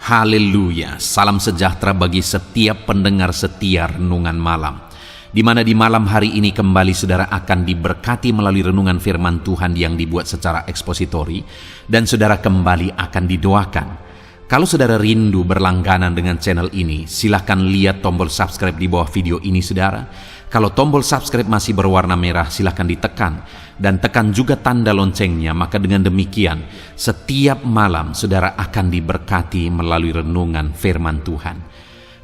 Haleluya, salam sejahtera bagi setiap pendengar setia Renungan Malam. Di mana di malam hari ini kembali saudara akan diberkati melalui renungan firman Tuhan yang dibuat secara ekspositori, dan saudara kembali akan didoakan. Kalau saudara rindu berlangganan dengan channel ini, silahkan lihat tombol subscribe di bawah video ini saudara. Kalau tombol subscribe masih berwarna merah, silahkan ditekan. Dan tekan juga tanda loncengnya, maka dengan demikian setiap malam saudara akan diberkati melalui renungan firman Tuhan.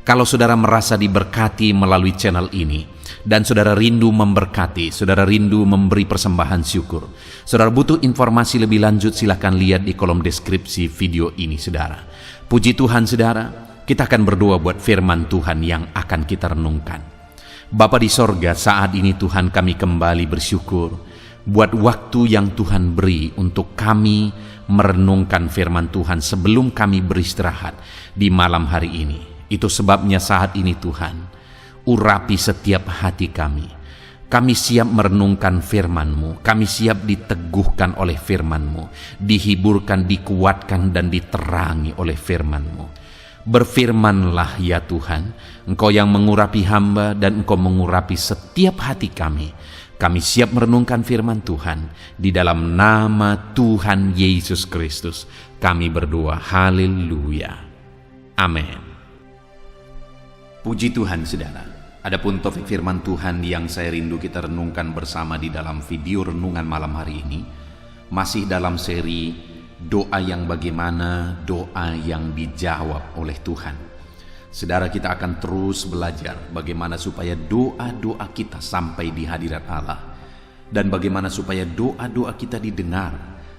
Kalau saudara merasa diberkati melalui channel ini, dan saudara rindu memberkati, saudara rindu memberi persembahan syukur, saudara butuh informasi lebih lanjut, silahkan lihat di kolom deskripsi video ini saudara. Puji Tuhan saudara, kita akan berdoa buat firman Tuhan yang akan kita renungkan. Bapa di sorga, saat ini Tuhan kami kembali bersyukur buat waktu yang Tuhan beri untuk kami merenungkan firman Tuhan sebelum kami beristirahat di malam hari ini. Itu sebabnya saat ini Tuhan, urapi setiap hati kami. Kami siap merenungkan firman-Mu, kami siap diteguhkan oleh firman-Mu, dihiburkan, dikuatkan, dan diterangi oleh firman-Mu. Berfirmanlah ya Tuhan, Engkau yang mengurapi hamba dan Engkau mengurapi setiap hati kami. Kami siap merenungkan firman Tuhan. Di dalam nama Tuhan Yesus Kristus kami berdoa, haleluya, amin. Puji Tuhan saudara, adapun topik firman Tuhan yang saya rindu kita renungkan bersama di dalam video renungan malam hari ini, masih dalam seri doa yang bagaimana, doa yang dijawab oleh Tuhan. Saudara, kita akan terus belajar bagaimana supaya doa-doa kita sampai di hadirat Allah, dan bagaimana supaya doa-doa kita didengar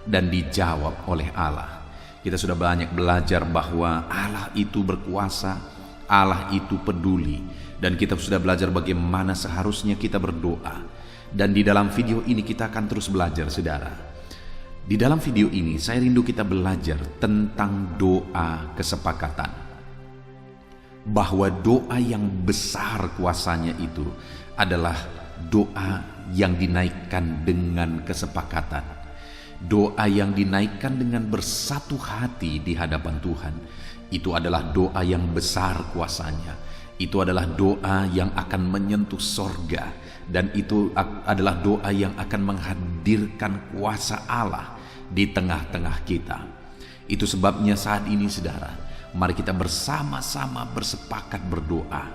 dan dijawab oleh Allah. Kita sudah banyak belajar bahwa Allah itu berkuasa, Allah itu peduli, dan kita sudah belajar bagaimana seharusnya kita berdoa. Dan di dalam video ini kita akan terus belajar saudara. Di dalam video ini saya rindu kita belajar tentang doa kesepakatan. Bahwa doa yang besar kuasanya itu adalah doa yang dinaikkan dengan kesepakatan. Doa yang dinaikkan dengan bersatu hati di hadapan Tuhan. Itu adalah doa yang besar kuasanya. Itu adalah doa yang akan menyentuh sorga. Dan itu adalah doa yang akan menghadirkan kuasa Allah di tengah-tengah kita. Itu sebabnya saat ini saudara, mari kita bersama-sama bersepakat berdoa.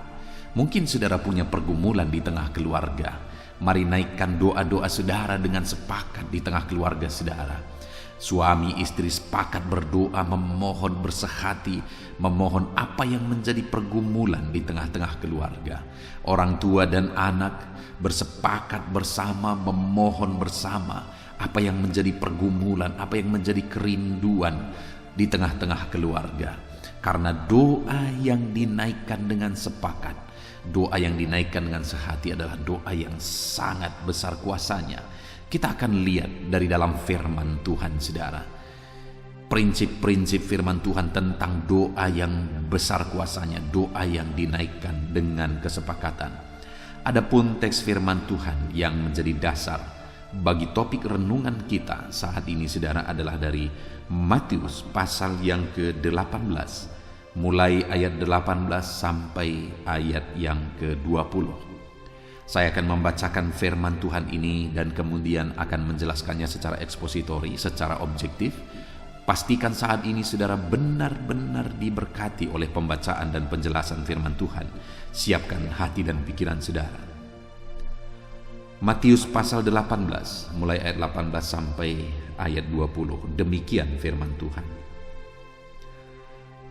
Mungkin saudara punya pergumulan di tengah keluarga. Mari naikkan doa-doa saudara dengan sepakat di tengah keluarga saudara. Suami istri sepakat berdoa, memohon bersehati, memohon apa yang menjadi pergumulan di tengah-tengah keluarga. Orang tua dan anak bersepakat bersama, memohon bersama apa yang menjadi pergumulan, apa yang menjadi kerinduan di tengah-tengah keluarga. Karena doa yang dinaikkan dengan sepakat, doa yang dinaikkan dengan sehati adalah doa yang sangat besar kuasanya. Kita akan lihat dari dalam firman Tuhan saudara, prinsip-prinsip firman Tuhan tentang doa yang besar kuasanya, doa yang dinaikkan dengan kesepakatan. Adapun teks firman Tuhan yang menjadi dasar bagi topik renungan kita saat ini saudara adalah dari Matius pasal yang ke-18, mulai ayat 18 sampai ayat yang ke-20. Saya akan membacakan firman Tuhan ini dan kemudian akan menjelaskannya secara ekspositori, secara objektif. Pastikan saat ini saudara benar-benar diberkati oleh pembacaan dan penjelasan firman Tuhan. Siapkan hati dan pikiran saudara. Matius pasal 18, mulai ayat 18 sampai ayat 20. Demikian firman Tuhan.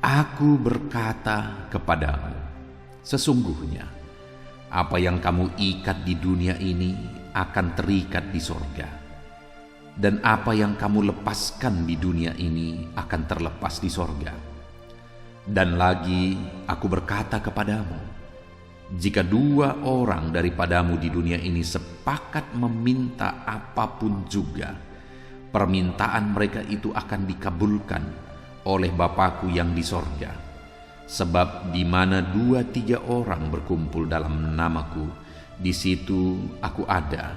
Aku berkata kepadamu, sesungguhnya apa yang kamu ikat di dunia ini akan terikat di sorga, dan apa yang kamu lepaskan di dunia ini akan terlepas di sorga. Dan lagi aku berkata kepadamu, jika dua orang daripadamu di dunia ini sepakat meminta apapun juga, permintaan mereka itu akan dikabulkan oleh Bapa-Ku yang di sorga. Sebab di mana 2-3 orang berkumpul dalam namaku, di situ aku ada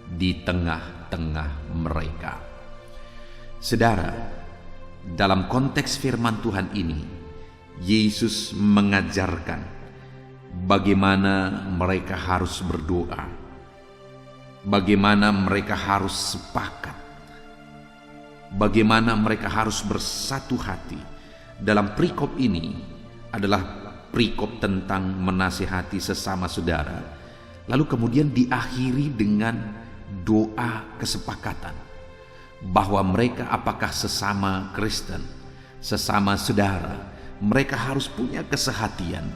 di tengah-tengah mereka. Saudara, dalam konteks firman Tuhan ini, Yesus mengajarkan bagaimana mereka harus berdoa, bagaimana mereka harus sepakat, bagaimana mereka harus bersatu hati. Dalam perikop ini adalah perikop tentang menasihati sesama saudara, lalu kemudian diakhiri dengan doa kesepakatan bahwa mereka apakah sesama Kristen, sesama saudara, mereka harus punya kesehatian,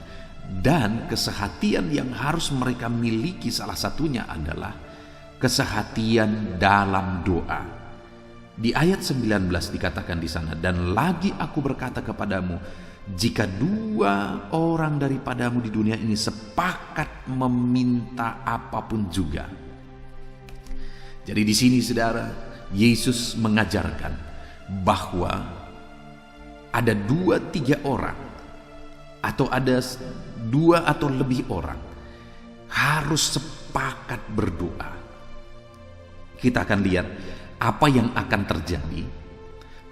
dan kesehatian yang harus mereka miliki salah satunya adalah kesehatian dalam doa. Di ayat 19 dikatakan di sana, dan lagi aku berkata kepadamu, jika 2 orang daripadamu di dunia ini sepakat meminta apapun juga. Jadi di sini saudara, Yesus mengajarkan bahwa ada 2-3 orang, atau ada 2 atau lebih orang harus sepakat berdoa. Kita akan lihat apa yang akan terjadi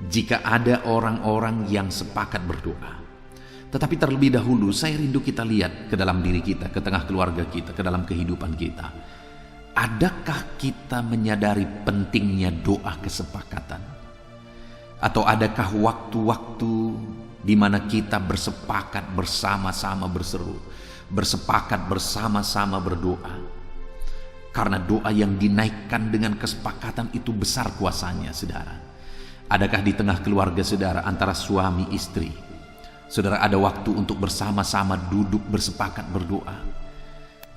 jika ada orang-orang yang sepakat berdoa. Tetapi terlebih dahulu saya rindu kita lihat ke dalam diri kita, ke tengah keluarga kita, ke dalam kehidupan kita. Adakah kita menyadari pentingnya doa kesepakatan? Atau adakah waktu-waktu di mana kita bersepakat bersama-sama berseru, bersepakat bersama-sama berdoa? Karena doa yang dinaikkan dengan kesepakatan itu besar kuasanya, saudara. Adakah di tengah keluarga saudara, antara suami istri, saudara ada waktu untuk bersama-sama duduk bersepakat berdoa?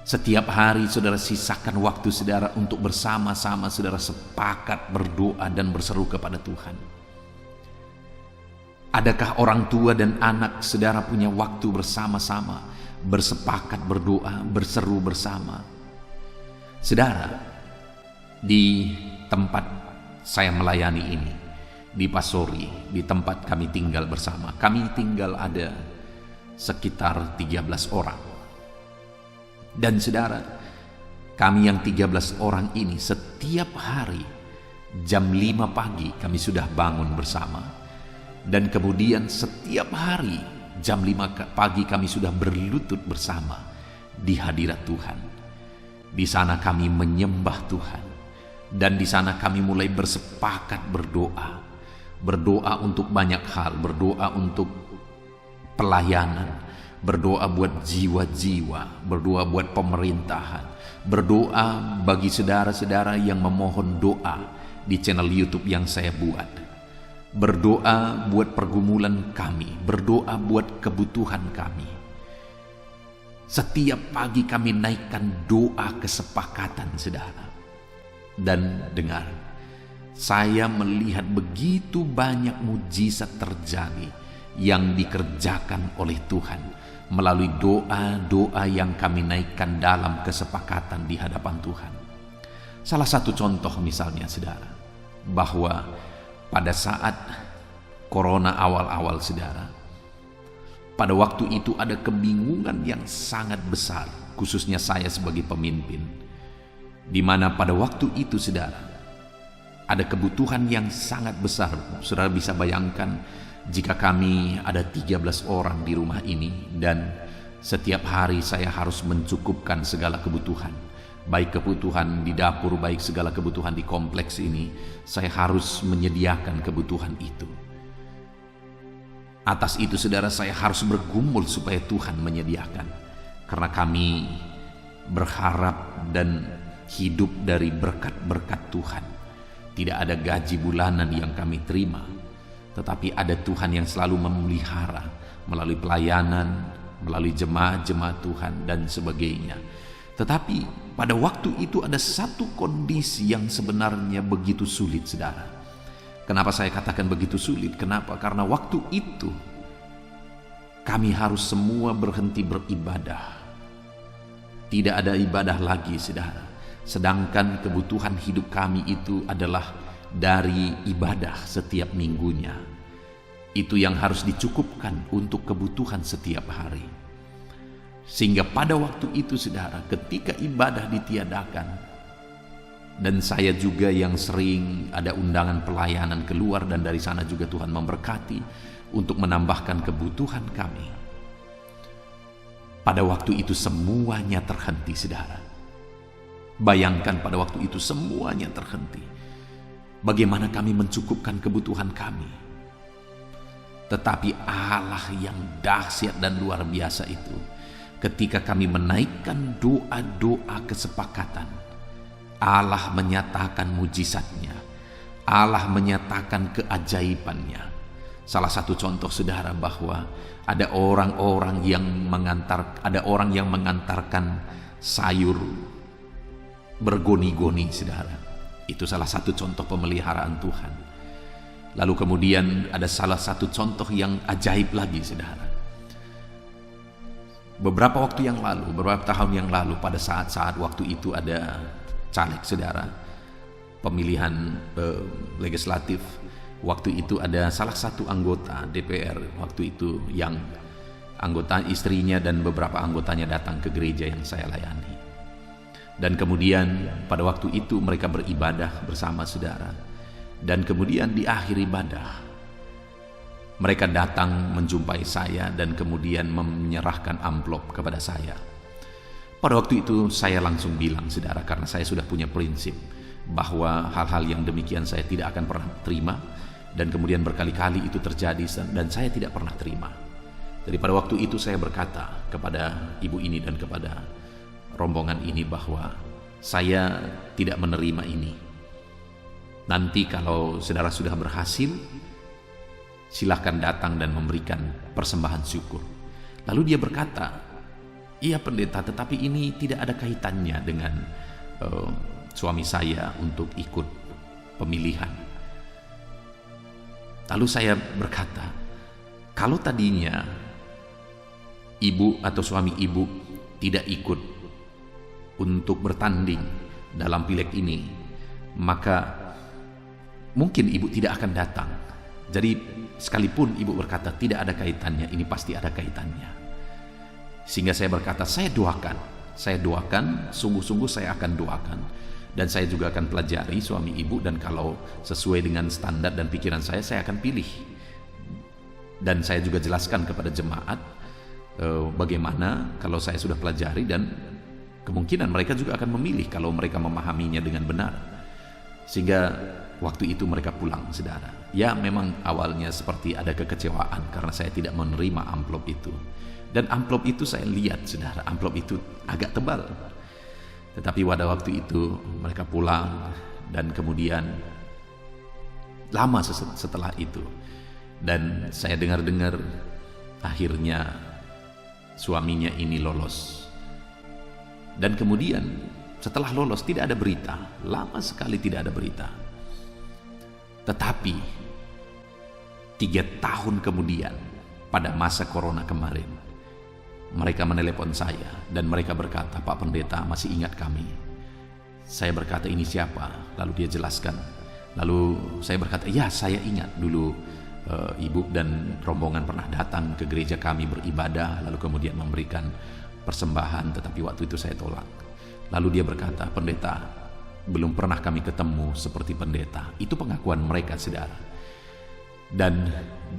Setiap hari saudara sisakan waktu saudara untuk bersama-sama saudara sepakat berdoa dan berseru kepada Tuhan. Adakah orang tua dan anak saudara punya waktu bersama-sama bersepakat berdoa, berseru bersama? Saudara, di tempat saya melayani ini, di Pasori, di tempat kami tinggal bersama, kami tinggal ada sekitar 13 orang. Dan saudara, kami yang 13 orang ini setiap hari jam 5 pagi kami sudah bangun bersama. Dan kemudian setiap hari jam 5 pagi kami sudah berlutut bersama di hadirat Tuhan. Di sana kami menyembah Tuhan, dan di sana kami mulai bersepakat berdoa. Berdoa untuk banyak hal, berdoa untuk pelayanan, berdoa buat jiwa-jiwa, berdoa buat pemerintahan, berdoa bagi saudara-saudara yang memohon doa di channel YouTube yang saya buat, berdoa buat pergumulan kami, berdoa buat kebutuhan kami. Setiap pagi kami naikkan doa kesepakatan, saudara. Dan dengar, saya melihat begitu banyak mujizat terjadi yang dikerjakan oleh Tuhan melalui doa-doa yang kami naikkan dalam kesepakatan di hadapan Tuhan. Salah satu contoh misalnya, saudara, bahwa pada saat corona awal-awal, saudara, pada waktu itu ada kebingungan yang sangat besar, khususnya saya sebagai pemimpin, di mana pada waktu itu saudara, ada kebutuhan yang sangat besar. Saudara bisa bayangkan jika kami ada 13 orang di rumah ini, dan setiap hari saya harus mencukupkan segala kebutuhan, baik kebutuhan di dapur, baik segala kebutuhan di kompleks ini, saya harus menyediakan kebutuhan itu. Atas itu saudara, saya harus bergumul supaya Tuhan menyediakan, karena kami berharap dan hidup dari berkat-berkat Tuhan. Tidak ada gaji bulanan yang kami terima, tetapi ada Tuhan yang selalu memelihara melalui pelayanan, melalui jemaat-jemaat Tuhan dan sebagainya. Tetapi pada waktu itu ada satu kondisi yang sebenarnya begitu sulit, saudara. Kenapa saya katakan begitu sulit? Kenapa? Karena waktu itu kami harus semua berhenti beribadah. Tidak ada ibadah lagi, saudara. Sedangkan kebutuhan hidup kami itu adalah dari ibadah setiap minggunya. Itu yang harus dicukupkan untuk kebutuhan setiap hari. Sehingga pada waktu itu, saudara, ketika ibadah ditiadakan, dan saya juga yang sering ada undangan pelayanan keluar, dan dari sana juga Tuhan memberkati. untuk menambahkan kebutuhan kami. Pada waktu itu semuanya terhenti, saudara. Bayangkan pada waktu itu semuanya terhenti. Bagaimana kami mencukupkan kebutuhan kami? Tetapi Allah yang dahsyat dan luar biasa itu, ketika kami menaikkan doa-doa kesepakatan, Allah menyatakan mujizatnya, Allah menyatakan keajaibannya. Salah satu contoh, saudara, bahwa ada orang yang mengantarkan sayur bergoni-goni, saudara. Itu salah satu contoh pemeliharaan Tuhan. Lalu kemudian ada salah satu contoh yang ajaib lagi, saudara. Beberapa tahun yang lalu, pada saat-saat waktu itu ada caleg, saudara, pemilihan legislatif. Waktu itu ada salah satu anggota DPR waktu itu yang anggota istrinya dan beberapa anggotanya datang ke gereja yang saya layani. Dan kemudian pada waktu itu mereka beribadah bersama, saudara. Dan kemudian di akhir ibadah mereka datang menjumpai saya dan kemudian menyerahkan amplop kepada saya. Pada waktu itu saya langsung bilang, saudara, karena saya sudah punya prinsip bahwa hal-hal yang demikian saya tidak akan pernah terima, dan kemudian berkali-kali itu terjadi dan saya tidak pernah terima. Jadi pada waktu itu saya berkata kepada ibu ini dan kepada rombongan ini bahwa saya tidak menerima ini. Nanti kalau saudara sudah berhasil, silahkan datang dan memberikan persembahan syukur. Lalu dia berkata, iya pendeta, tetapi ini tidak ada kaitannya dengan suami saya untuk ikut pemilihan. Lalu saya berkata, kalau tadinya ibu atau suami ibu tidak ikut untuk bertanding dalam pileg ini, maka mungkin ibu tidak akan datang. Jadi sekalipun ibu berkata tidak ada kaitannya, ini pasti ada kaitannya. Sehingga saya berkata, saya doakan, sungguh-sungguh saya akan doakan. Dan saya juga akan pelajari suami ibu, dan kalau sesuai dengan standar dan pikiran saya akan pilih. Dan saya juga jelaskan kepada jemaat bagaimana kalau saya sudah pelajari, dan kemungkinan mereka juga akan memilih kalau mereka memahaminya dengan benar. Sehingga waktu itu mereka pulang, saudara. Ya, memang awalnya seperti ada kekecewaan karena saya tidak menerima amplop itu. Dan amplop itu saya lihat, saudara, amplop itu agak tebal. Tetapi pada waktu itu mereka pulang, dan kemudian lama setelah itu, dan saya dengar-dengar akhirnya suaminya ini lolos. Dan kemudian setelah lolos tidak ada berita, lama sekali tidak ada berita. Tetapi 3 tahun kemudian, pada masa corona kemarin, mereka menelepon saya dan mereka berkata, Pak Pendeta, masih ingat kami? Saya berkata, ini siapa? Lalu dia jelaskan. Lalu saya berkata, ya, saya ingat dulu ibu dan rombongan pernah datang ke gereja kami beribadah, lalu kemudian memberikan persembahan, tetapi waktu itu saya tolak. Lalu dia berkata, Pendeta, belum pernah kami ketemu seperti pendeta. Itu pengakuan mereka, saudara. Dan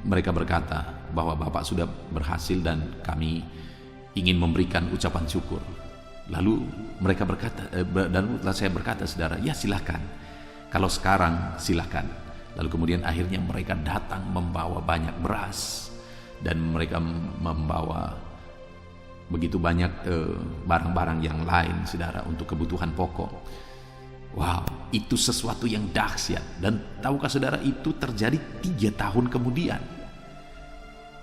mereka berkata bahwa Bapak sudah berhasil dan kami ingin memberikan ucapan syukur. Lalu mereka berkata, dan saya berkata, saudara, ya silakan. Kalau sekarang silakan. Lalu kemudian akhirnya mereka datang membawa banyak beras, dan mereka membawa begitu banyak barang-barang yang lain, saudara, untuk kebutuhan pokok. Wow, itu sesuatu yang dahsyat. Dan tahukah saudara, itu terjadi 3 tahun kemudian,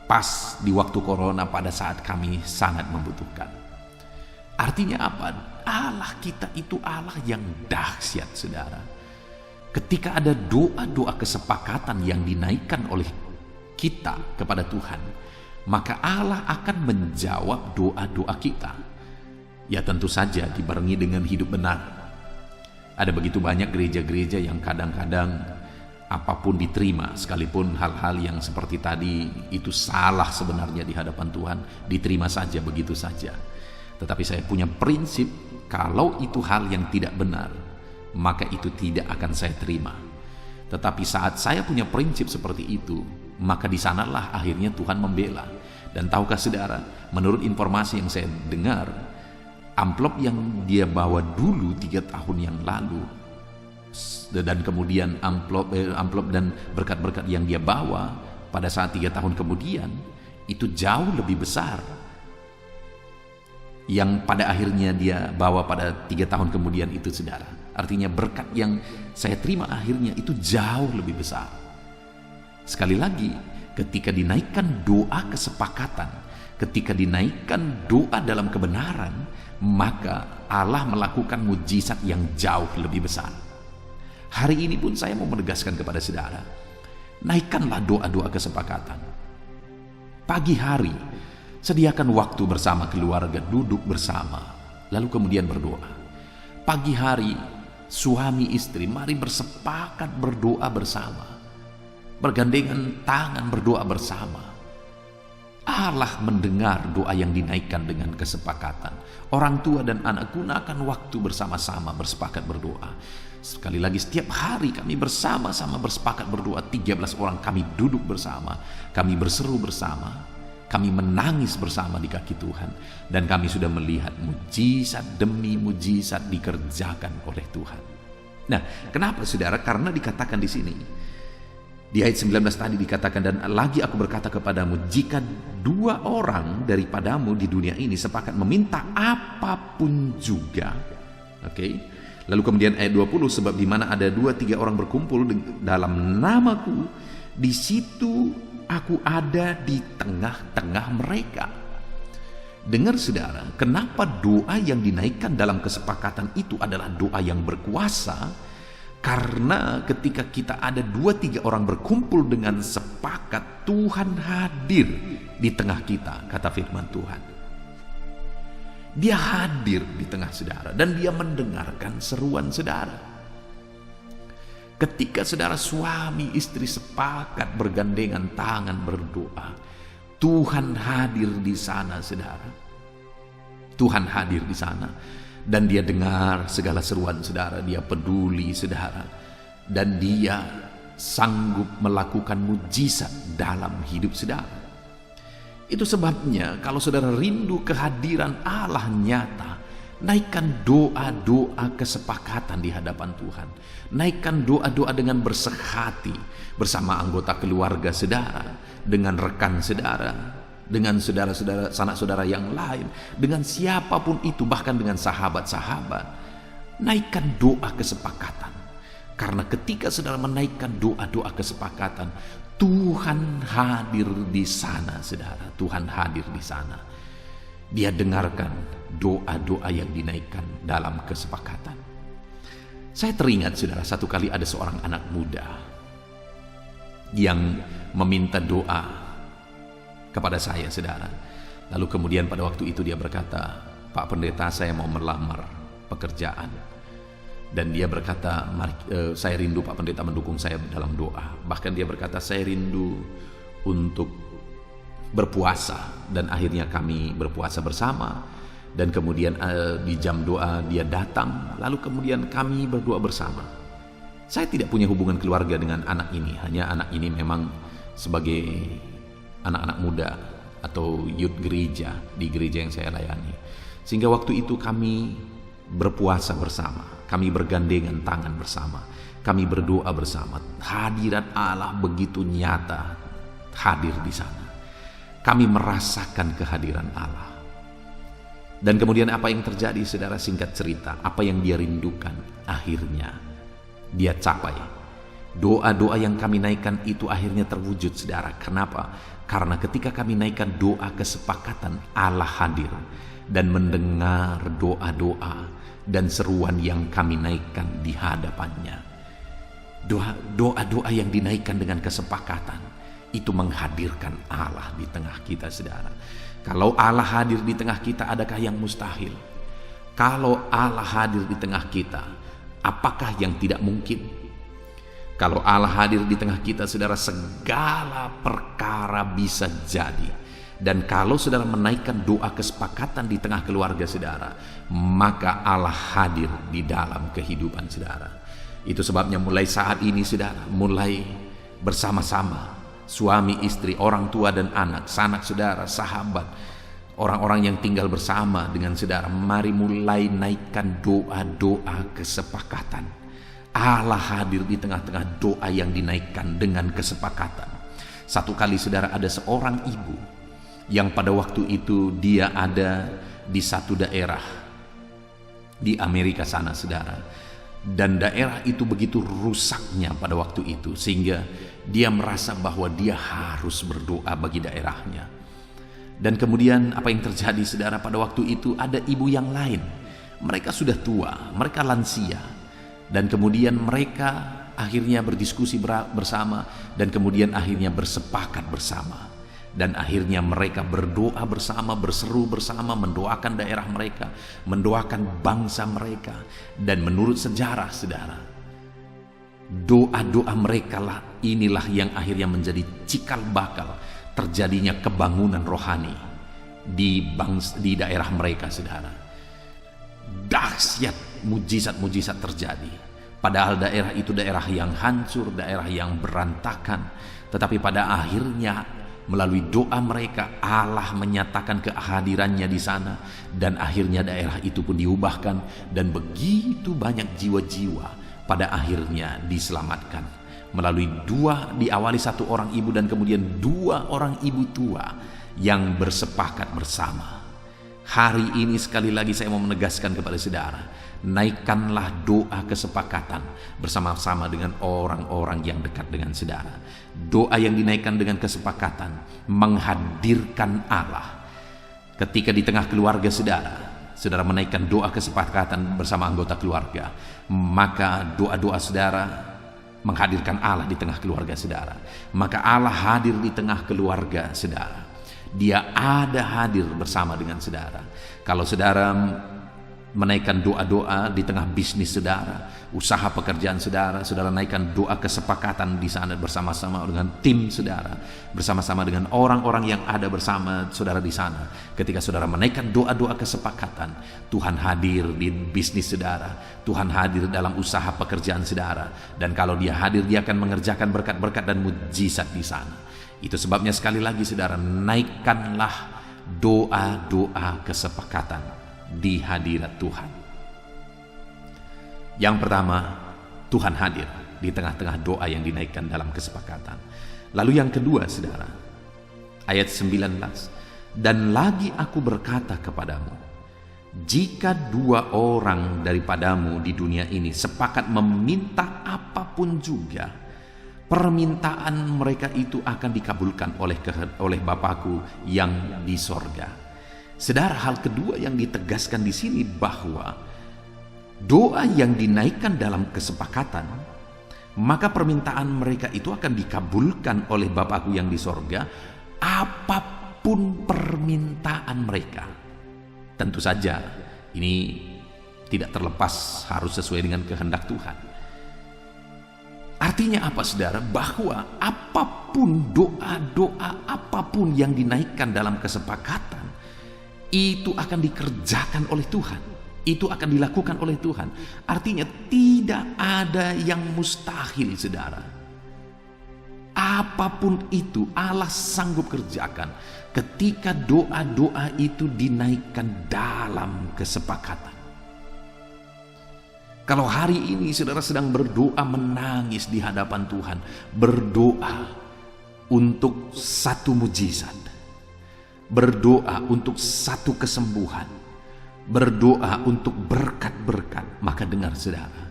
pas di waktu corona, pada saat kami sangat membutuhkan. Artinya apa? Allah kita itu Allah yang dahsyat, saudara. Ketika ada doa-doa kesepakatan yang dinaikkan oleh kita kepada Tuhan, maka Allah akan menjawab doa-doa kita. Ya tentu saja dibarengi dengan hidup benar. Ada begitu banyak gereja-gereja yang kadang-kadang apapun diterima, sekalipun hal-hal yang seperti tadi itu salah sebenarnya di hadapan Tuhan, diterima saja begitu saja. Tetapi saya punya prinsip, kalau itu hal yang tidak benar, maka itu tidak akan saya terima. Tetapi saat saya punya prinsip seperti itu, maka di sanalah akhirnya Tuhan membela. Dan tahukah saudara, menurut informasi yang saya dengar, amplop yang dia bawa dulu 3 tahun yang lalu, dan kemudian amplop dan berkat-berkat yang dia bawa pada saat 3 tahun kemudian, itu jauh lebih besar yang pada akhirnya dia bawa pada 3 tahun kemudian itu, saudara. Artinya berkat yang saya terima akhirnya itu jauh lebih besar. Sekali lagi, ketika dinaikkan doa kesepakatan, ketika dinaikkan doa dalam kebenaran, maka Allah melakukan mujizat yang jauh lebih besar. Hari ini pun saya mau menegaskan kepada saudara, naikkanlah doa-doa kesepakatan. Pagi hari, sediakan waktu bersama keluarga, duduk bersama, lalu kemudian berdoa. Pagi hari, suami istri, mari bersepakat berdoa bersama, bergandengan tangan berdoa bersama. Allah mendengar doa yang dinaikkan dengan kesepakatan. Orang tua dan anak gunakan waktu bersama-sama bersepakat berdoa. Sekali lagi, setiap hari kami bersama-sama bersepakat berdoa. 13 orang kami duduk bersama, kami berseru bersama, kami menangis bersama di kaki Tuhan, dan kami sudah melihat mujizat demi mujizat dikerjakan oleh Tuhan. Nah, kenapa saudara? Karena dikatakan di sini, di ayat 19 tadi dikatakan, dan lagi aku berkata kepadamu, jika 2 orang daripadamu di dunia ini sepakat meminta apapun juga. Oke. Lalu kemudian ayat 20, sebab di mana ada 2-3 orang berkumpul dalam namaku, di situ aku ada di tengah-tengah mereka. Dengar saudara, kenapa doa yang dinaikkan dalam kesepakatan itu adalah doa yang berkuasa? Karena ketika kita ada 2-3 orang berkumpul dengan sepakat, Tuhan hadir di tengah kita, kata firman Tuhan. Dia hadir di tengah saudara dan dia mendengarkan seruan saudara. Ketika saudara suami istri sepakat bergandengan tangan berdoa, Tuhan hadir di sana, saudara. Tuhan hadir di sana dan dia dengar segala seruan saudara, dia peduli saudara, dan dia sanggup melakukan mujizat dalam hidup saudara. Itu sebabnya kalau saudara rindu kehadiran Allah nyata, naikkan doa-doa kesepakatan di hadapan Tuhan. Naikkan doa-doa dengan bersehati bersama anggota keluarga saudara, dengan rekan saudara, dengan saudara-saudara, sanak saudara yang lain, dengan siapapun itu, bahkan dengan sahabat-sahabat. Naikkan doa kesepakatan. Karena ketika saudara menaikkan doa-doa kesepakatan, Tuhan hadir di sana, saudara. Tuhan hadir di sana. Dia dengarkan doa-doa yang dinaikkan dalam kesepakatan. Saya teringat, saudara, satu kali ada seorang anak muda yang meminta doa kepada saya, saudara. Lalu kemudian pada waktu itu dia berkata, Pak Pendeta, saya mau melamar pekerjaan. Dan dia berkata, saya rindu Pak Pendeta mendukung saya dalam doa. Bahkan dia berkata, saya rindu untuk berpuasa. Dan akhirnya kami berpuasa bersama. Dan kemudian di jam doa dia datang. Lalu kemudian kami berdoa bersama. Saya tidak punya hubungan keluarga dengan anak ini. Hanya anak ini memang sebagai anak-anak muda atau youth gereja di gereja yang saya layani. Sehingga waktu itu kami berpuasa bersama. Kami bergandengan tangan bersama. Kami berdoa bersama. Hadirat Allah begitu nyata hadir di sana. Kami merasakan kehadiran Allah. Dan kemudian apa yang terjadi, saudara? Singkat cerita, apa yang dia rindukan akhirnya dia capai. Doa-doa yang kami naikkan itu akhirnya terwujud, saudara. Kenapa? Karena ketika kami naikkan doa kesepakatan, Allah hadir dan mendengar doa-doa dan seruan yang kami naikkan di hadapannya. Doa-doa yang dinaikkan dengan kesepakatan itu menghadirkan Allah di tengah kita, saudara. Kalau Allah hadir di tengah kita, adakah yang mustahil? Kalau Allah hadir di tengah kita, apakah yang tidak mungkin? Kalau Allah hadir di tengah kita, saudara, segala perkara bisa jadi. Dan kalau saudara menaikkan doa kesepakatan di tengah keluarga saudara, maka Allah hadir di dalam kehidupan saudara. Itu sebabnya mulai saat ini, saudara, mulai bersama-sama suami, istri, orang tua dan anak, sanak saudara, sahabat, orang-orang yang tinggal bersama dengan saudara, mari mulai naikkan doa-doa kesepakatan. Allah hadir di tengah-tengah doa yang dinaikkan dengan kesepakatan. Satu kali saudara, ada seorang ibu yang pada waktu itu dia ada di satu daerah di Amerika sana saudara. Dan daerah itu begitu rusaknya pada waktu itu, sehingga dia merasa bahwa dia harus berdoa bagi daerahnya. Dan kemudian apa yang terjadi saudara, pada waktu itu ada ibu yang lain. Mereka sudah tua, mereka lansia. Dan kemudian mereka akhirnya berdiskusi bersama, dan kemudian akhirnya bersepakat bersama. Dan akhirnya mereka berdoa bersama, berseru bersama, mendoakan daerah mereka, mendoakan bangsa mereka. Dan menurut sejarah saudara, doa-doa mereka lah inilah yang akhirnya menjadi cikal bakal terjadinya kebangunan rohani di daerah mereka saudara. Dahsyat mujizat-mujizat terjadi. Padahal daerah itu daerah yang hancur, daerah yang berantakan. Tetapi pada akhirnya melalui doa mereka, Allah menyatakan kehadirannya di sana, dan akhirnya daerah itu pun diubahkan, dan begitu banyak jiwa-jiwa pada akhirnya diselamatkan melalui diawali satu orang ibu dan kemudian dua orang ibu tua yang bersepakat bersama. Hari ini sekali lagi saya mau menegaskan kepada saudara, naikkanlah doa kesepakatan bersama-sama dengan orang-orang yang dekat dengan saudara. Doa yang dinaikkan dengan kesepakatan menghadirkan Allah. Ketika di tengah keluarga saudara, saudara menaikkan doa kesepakatan bersama anggota keluarga, maka doa-doa saudara menghadirkan Allah di tengah keluarga saudara. Maka Allah hadir di tengah keluarga saudara. Dia ada hadir bersama dengan saudara. Kalau saudara menaikkan doa-doa di tengah bisnis saudara, usaha pekerjaan saudara, saudara naikkan doa kesepakatan di sana bersama-sama dengan tim saudara, bersama-sama dengan orang-orang yang ada bersama saudara di sana. Ketika saudara menaikkan doa-doa kesepakatan, Tuhan hadir di bisnis saudara, Tuhan hadir dalam usaha pekerjaan saudara, dan kalau Dia hadir, Dia akan mengerjakan berkat-berkat dan mujizat di sana. Itu sebabnya sekali lagi saudara, naikkanlah doa-doa kesepakatan di hadirat Tuhan. Yang pertama, Tuhan hadir di tengah-tengah doa yang dinaikkan dalam kesepakatan. Lalu yang kedua saudara, ayat 19, dan lagi aku berkata kepadamu, jika dua orang daripadamu di dunia ini sepakat meminta apapun juga, permintaan mereka itu akan dikabulkan oleh Bapakku yang di sorga. Saudara, hal kedua yang ditegaskan di sini bahwa doa yang dinaikkan dalam kesepakatan, maka permintaan mereka itu akan dikabulkan oleh Bapakku yang di sorga, apapun permintaan mereka. Tentu saja ini tidak terlepas harus sesuai dengan kehendak Tuhan. Artinya apa saudara? Bahwa apapun doa-doa apapun yang dinaikkan dalam kesepakatan, itu akan dikerjakan oleh Tuhan, itu akan dilakukan oleh Tuhan. Artinya tidak ada yang mustahil saudara. Apapun itu Allah sanggup kerjakan ketika doa-doa itu dinaikkan dalam kesepakatan. Kalau hari ini saudara sedang berdoa menangis di hadapan Tuhan, berdoa untuk satu mujizat, berdoa untuk satu kesembuhan, berdoa untuk berkat-berkat, maka dengar saudara,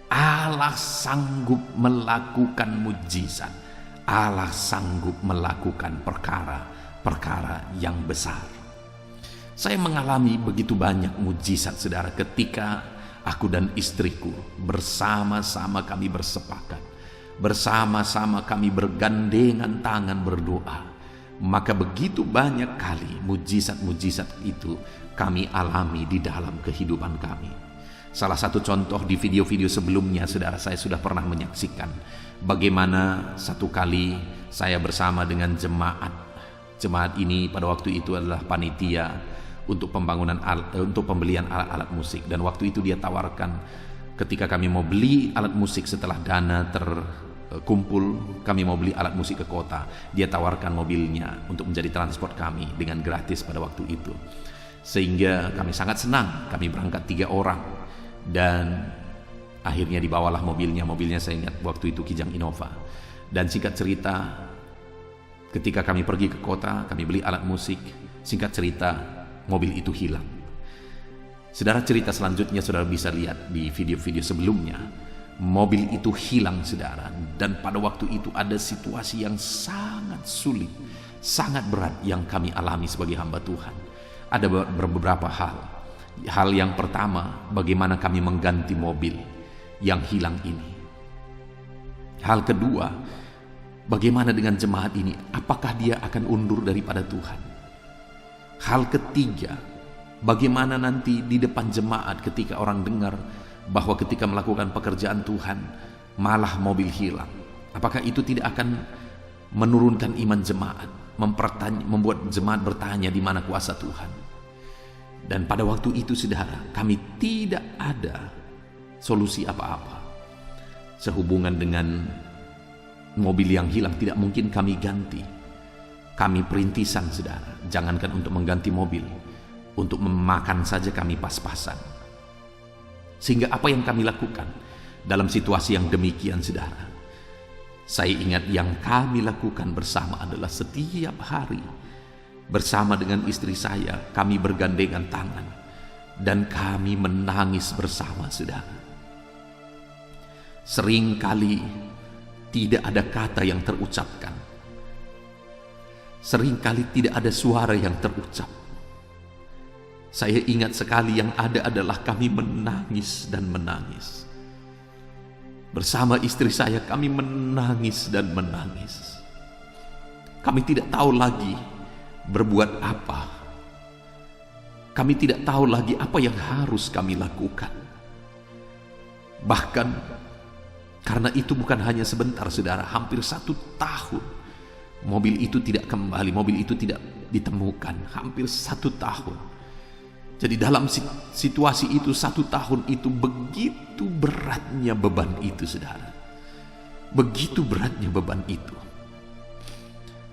Allah sanggup melakukan mujizat, Allah sanggup melakukan perkara-perkara yang besar. Saya mengalami begitu banyak mujizat saudara ketika aku dan istriku bersama-sama kami bersepakat, bersama-sama kami bergandengan tangan berdoa. Maka begitu banyak kali mujizat-mujizat itu kami alami di dalam kehidupan kami. Salah satu contoh di video-video sebelumnya saudara, saya sudah pernah menyaksikan bagaimana satu kali saya bersama dengan jemaat ini pada waktu itu adalah panitia untuk pembelian alat-alat musik, dan waktu itu dia tawarkan ketika kami mau beli alat musik setelah dana kumpul, kami mau beli alat musik ke kota. Dia tawarkan mobilnya untuk menjadi transport kami dengan gratis pada waktu itu. Sehingga kami sangat senang, kami berangkat 3 orang. Dan akhirnya dibawalah mobilnya saya ingat waktu itu Kijang Innova. Dan singkat cerita, ketika kami pergi ke kota, kami beli alat musik, singkat cerita, mobil itu hilang. Saudara, cerita selanjutnya saudara bisa lihat di video-video sebelumnya. Mobil itu hilang, saudara, dan pada waktu itu ada situasi yang sangat sulit, sangat berat yang kami alami sebagai hamba Tuhan. Ada beberapa hal. Hal yang pertama, bagaimana kami mengganti mobil yang hilang ini. Hal kedua, bagaimana dengan jemaat ini? Apakah dia akan undur daripada Tuhan? Hal ketiga, bagaimana nanti di depan jemaat ketika orang dengar bahwa ketika melakukan pekerjaan Tuhan malah mobil hilang? Apakah itu tidak akan menurunkan iman jemaat, membuat jemaat bertanya di mana kuasa Tuhan? Dan pada waktu itu, saudara, kami tidak ada solusi apa-apa. Sehubungan dengan mobil yang hilang, tidak mungkin kami ganti. Kami perintisan, saudara, jangankan untuk mengganti mobil, untuk memakan saja kami pas-pasan. Sehingga apa yang kami lakukan dalam situasi yang demikian, saudara? Saya ingat yang kami lakukan bersama adalah setiap hari bersama dengan istri saya, kami bergandengan tangan dan kami menangis bersama, saudara. Seringkali tidak ada kata yang terucapkan. Seringkali tidak ada suara yang terucap. Saya ingat sekali yang ada adalah kami menangis dan menangis. Bersama istri saya kami menangis dan menangis. Kami tidak tahu lagi berbuat apa. Kami tidak tahu lagi apa yang harus kami lakukan. Bahkan karena itu bukan hanya sebentar, saudara, hampir 1 tahun mobil itu tidak kembali, mobil itu tidak ditemukan, hampir 1 tahun. Jadi dalam situasi itu 1 tahun itu begitu beratnya beban itu, saudara. Begitu beratnya beban itu.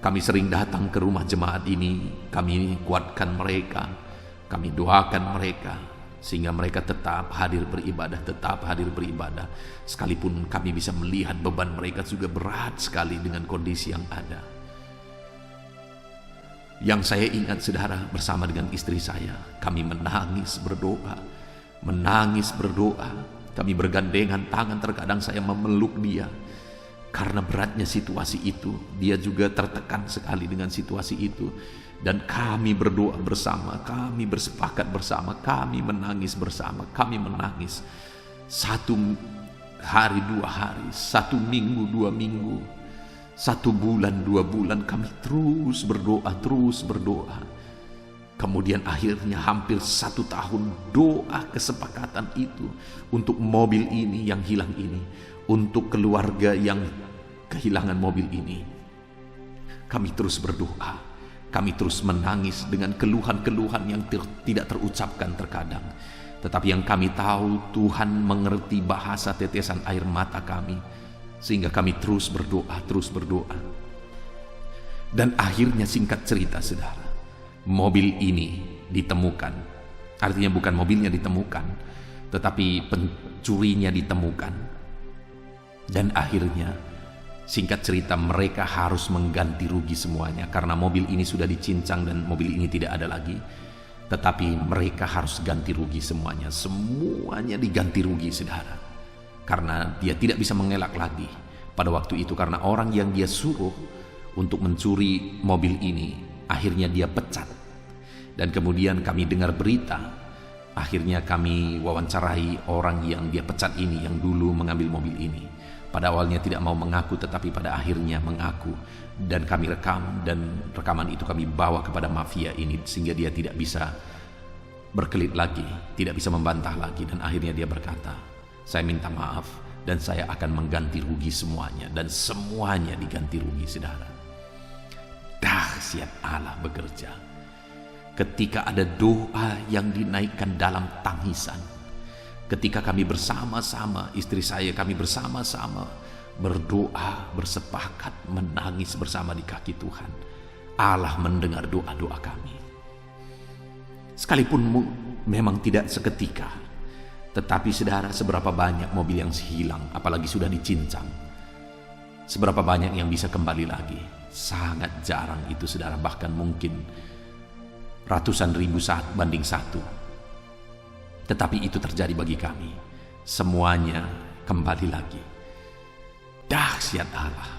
Kami sering datang ke rumah jemaat ini, kami kuatkan mereka, kami doakan mereka, sehingga mereka tetap hadir beribadah, sekalipun kami bisa melihat beban mereka juga berat sekali dengan kondisi yang ada. Yang saya ingat, saudara, bersama dengan istri saya, kami menangis berdoa, kami bergandengan tangan, terkadang saya memeluk dia, karena beratnya situasi itu. Dia juga tertekan sekali dengan situasi itu, dan kami berdoa bersama, kami bersepakat bersama, kami menangis bersama, kami menangis 1 hari, 2 hari, 1 minggu, 2 minggu, 1 bulan, 2 bulan, kami terus berdoa. Kemudian akhirnya hampir 1 tahun doa kesepakatan itu untuk mobil ini yang hilang ini, untuk keluarga yang kehilangan mobil ini. Kami terus berdoa, kami terus menangis dengan keluhan-keluhan yang tidak terucapkan terkadang. Tetapi yang kami tahu, Tuhan mengerti bahasa tetesan air mata kami, sehingga kami terus berdoa. Dan akhirnya, singkat cerita, saudara, mobil ini ditemukan. Artinya bukan mobilnya ditemukan, tetapi pencurinya ditemukan. Dan akhirnya, singkat cerita, mereka harus mengganti rugi semuanya, karena mobil ini sudah dicincang dan mobil ini tidak ada lagi. Tetapi mereka harus ganti rugi semuanya. Semuanya diganti rugi, saudara. Karena dia tidak bisa mengelak lagi pada waktu itu, karena orang yang dia suruh untuk mencuri mobil ini akhirnya dia pecat. Dan kemudian kami dengar berita, akhirnya kami wawancarai orang yang dia pecat ini, yang dulu mengambil mobil ini. Pada awalnya tidak mau mengaku, tetapi pada akhirnya mengaku, dan kami rekam, dan rekaman itu kami bawa kepada mafia ini, sehingga dia tidak bisa berkelit lagi, tidak bisa membantah lagi. Dan akhirnya dia berkata, saya minta maaf dan saya akan mengganti rugi semuanya. Dan semuanya diganti rugi, saudara. Dahsyat Allah bekerja. Ketika ada doa yang dinaikkan dalam tangisan, ketika kami bersama-sama, istri saya, kami bersama-sama berdoa, bersepakat, menangis bersama di kaki Tuhan, Allah mendengar doa-doa kami. Sekalipun memang tidak seketika, tetapi saudara, seberapa banyak mobil yang hilang, apalagi sudah dicincang, seberapa banyak yang bisa kembali lagi? Sangat jarang itu saudara, bahkan mungkin ratusan ribu saat banding satu. Tetapi itu terjadi bagi kami, semuanya kembali lagi. Dahsyat Allah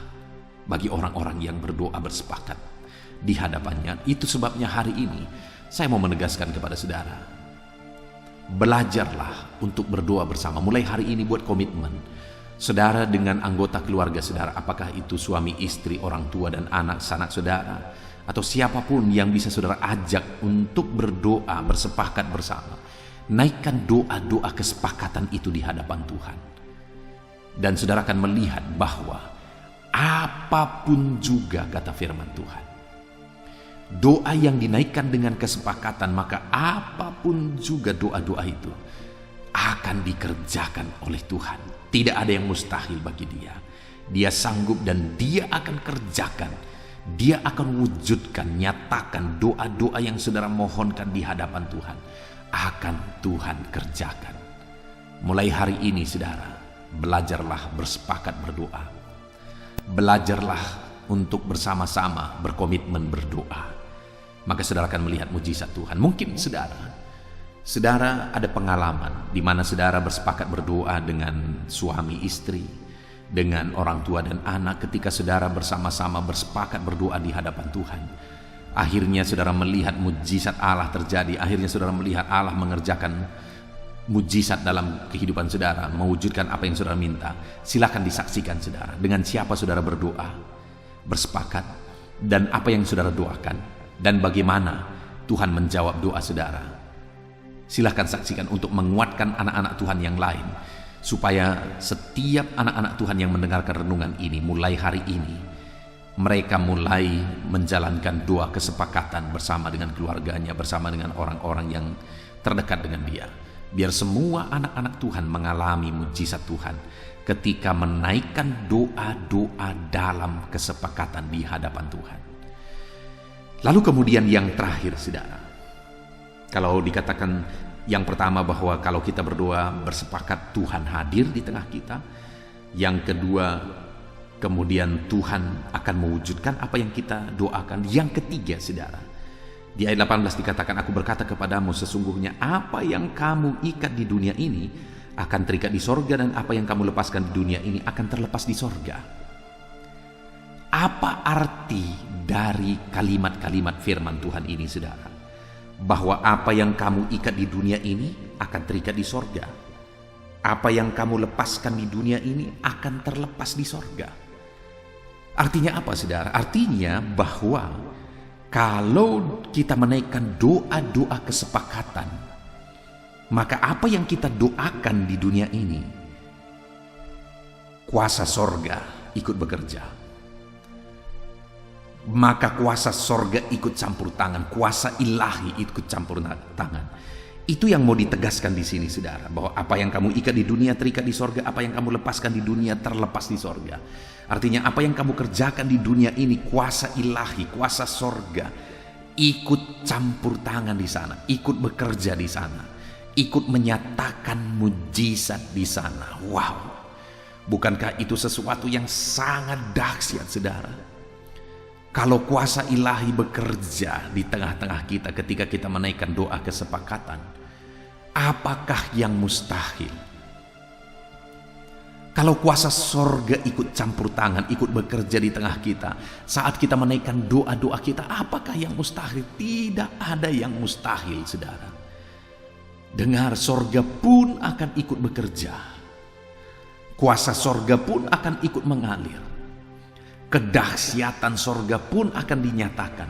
bagi orang-orang yang berdoa bersepakat di hadapannya. Itu sebabnya hari ini saya mau menegaskan kepada saudara, belajarlah untuk berdoa bersama. Mulai hari ini buat komitmen saudara dengan anggota keluarga saudara, apakah itu suami, istri, orang tua, dan anak-anak saudara, atau siapapun yang bisa saudara ajak untuk berdoa bersepakat bersama. Naikkan doa-doa kesepakatan itu di hadapan Tuhan. Dan saudara akan melihat bahwa apapun juga, kata firman Tuhan, doa yang dinaikkan dengan kesepakatan, maka apapun juga doa-doa itu akan dikerjakan oleh Tuhan. Tidak ada yang mustahil bagi Dia. Dia sanggup dan Dia akan kerjakan. Dia akan wujudkan, nyatakan doa-doa yang saudara mohonkan di hadapan Tuhan, akan Tuhan kerjakan. Mulai hari ini saudara, belajarlah bersepakat berdoa. Belajarlah untuk bersama-sama berkomitmen berdoa. Maka saudara akan melihat mujizat Tuhan. Mungkin saudara ada pengalaman di mana saudara bersepakat berdoa dengan suami istri, dengan orang tua dan anak. Ketika saudara bersama-sama bersepakat berdoa di hadapan Tuhan, akhirnya saudara melihat mujizat Allah terjadi. Akhirnya saudara melihat Allah mengerjakan mujizat dalam kehidupan saudara, mewujudkan apa yang saudara minta. Silakan disaksikan saudara, dengan siapa saudara berdoa, bersepakat, dan apa yang saudara doakan, dan bagaimana Tuhan menjawab doa saudara. Silakan saksikan untuk menguatkan anak-anak Tuhan yang lain, supaya setiap anak-anak Tuhan yang mendengarkan renungan ini, mulai hari ini mereka mulai menjalankan doa kesepakatan bersama dengan keluarganya, bersama dengan orang-orang yang terdekat dengan dia. Biar semua anak-anak Tuhan mengalami mujizat Tuhan ketika menaikkan doa-doa dalam kesepakatan di hadapan Tuhan. Lalu kemudian yang terakhir saudara, kalau dikatakan yang pertama bahwa kalau kita berdoa bersepakat Tuhan hadir di tengah kita. Yang kedua, kemudian Tuhan akan mewujudkan apa yang kita doakan. Yang ketiga saudara, di ayat 18 dikatakan, aku berkata kepadamu, sesungguhnya apa yang kamu ikat di dunia ini akan terikat di sorga, dan apa yang kamu lepaskan di dunia ini akan terlepas di sorga. Apa arti dari kalimat-kalimat firman Tuhan ini saudara? Bahwa apa yang kamu ikat di dunia ini akan terikat di sorga. Apa yang kamu lepaskan di dunia ini akan terlepas di sorga. Artinya apa saudara? Artinya bahwa kalau kita menaikkan doa-doa kesepakatan, maka apa yang kita doakan di dunia ini, kuasa sorga ikut bekerja. Maka kuasa sorga ikut campur tangan, kuasa ilahi ikut campur tangan. Itu yang mau ditegaskan di sini saudara, bahwa apa yang kamu ikat di dunia terikat di sorga, apa yang kamu lepaskan di dunia terlepas di sorga. Artinya apa yang kamu kerjakan di dunia ini, kuasa ilahi, kuasa sorga ikut campur tangan di sana, ikut bekerja di sana, ikut menyatakan mujizat di sana. Wow, bukankah itu sesuatu yang sangat dahsyat saudara? Kalau kuasa ilahi bekerja di tengah-tengah kita ketika kita menaikkan doa kesepakatan, apakah yang mustahil? Kalau kuasa sorga ikut campur tangan, ikut bekerja di tengah kita saat kita menaikkan doa-doa kita, apakah yang mustahil? Tidak ada yang mustahil saudara. Dengar, sorga pun akan ikut bekerja. Kuasa sorga pun akan ikut mengalir. Kedahsyatan sorga pun akan dinyatakan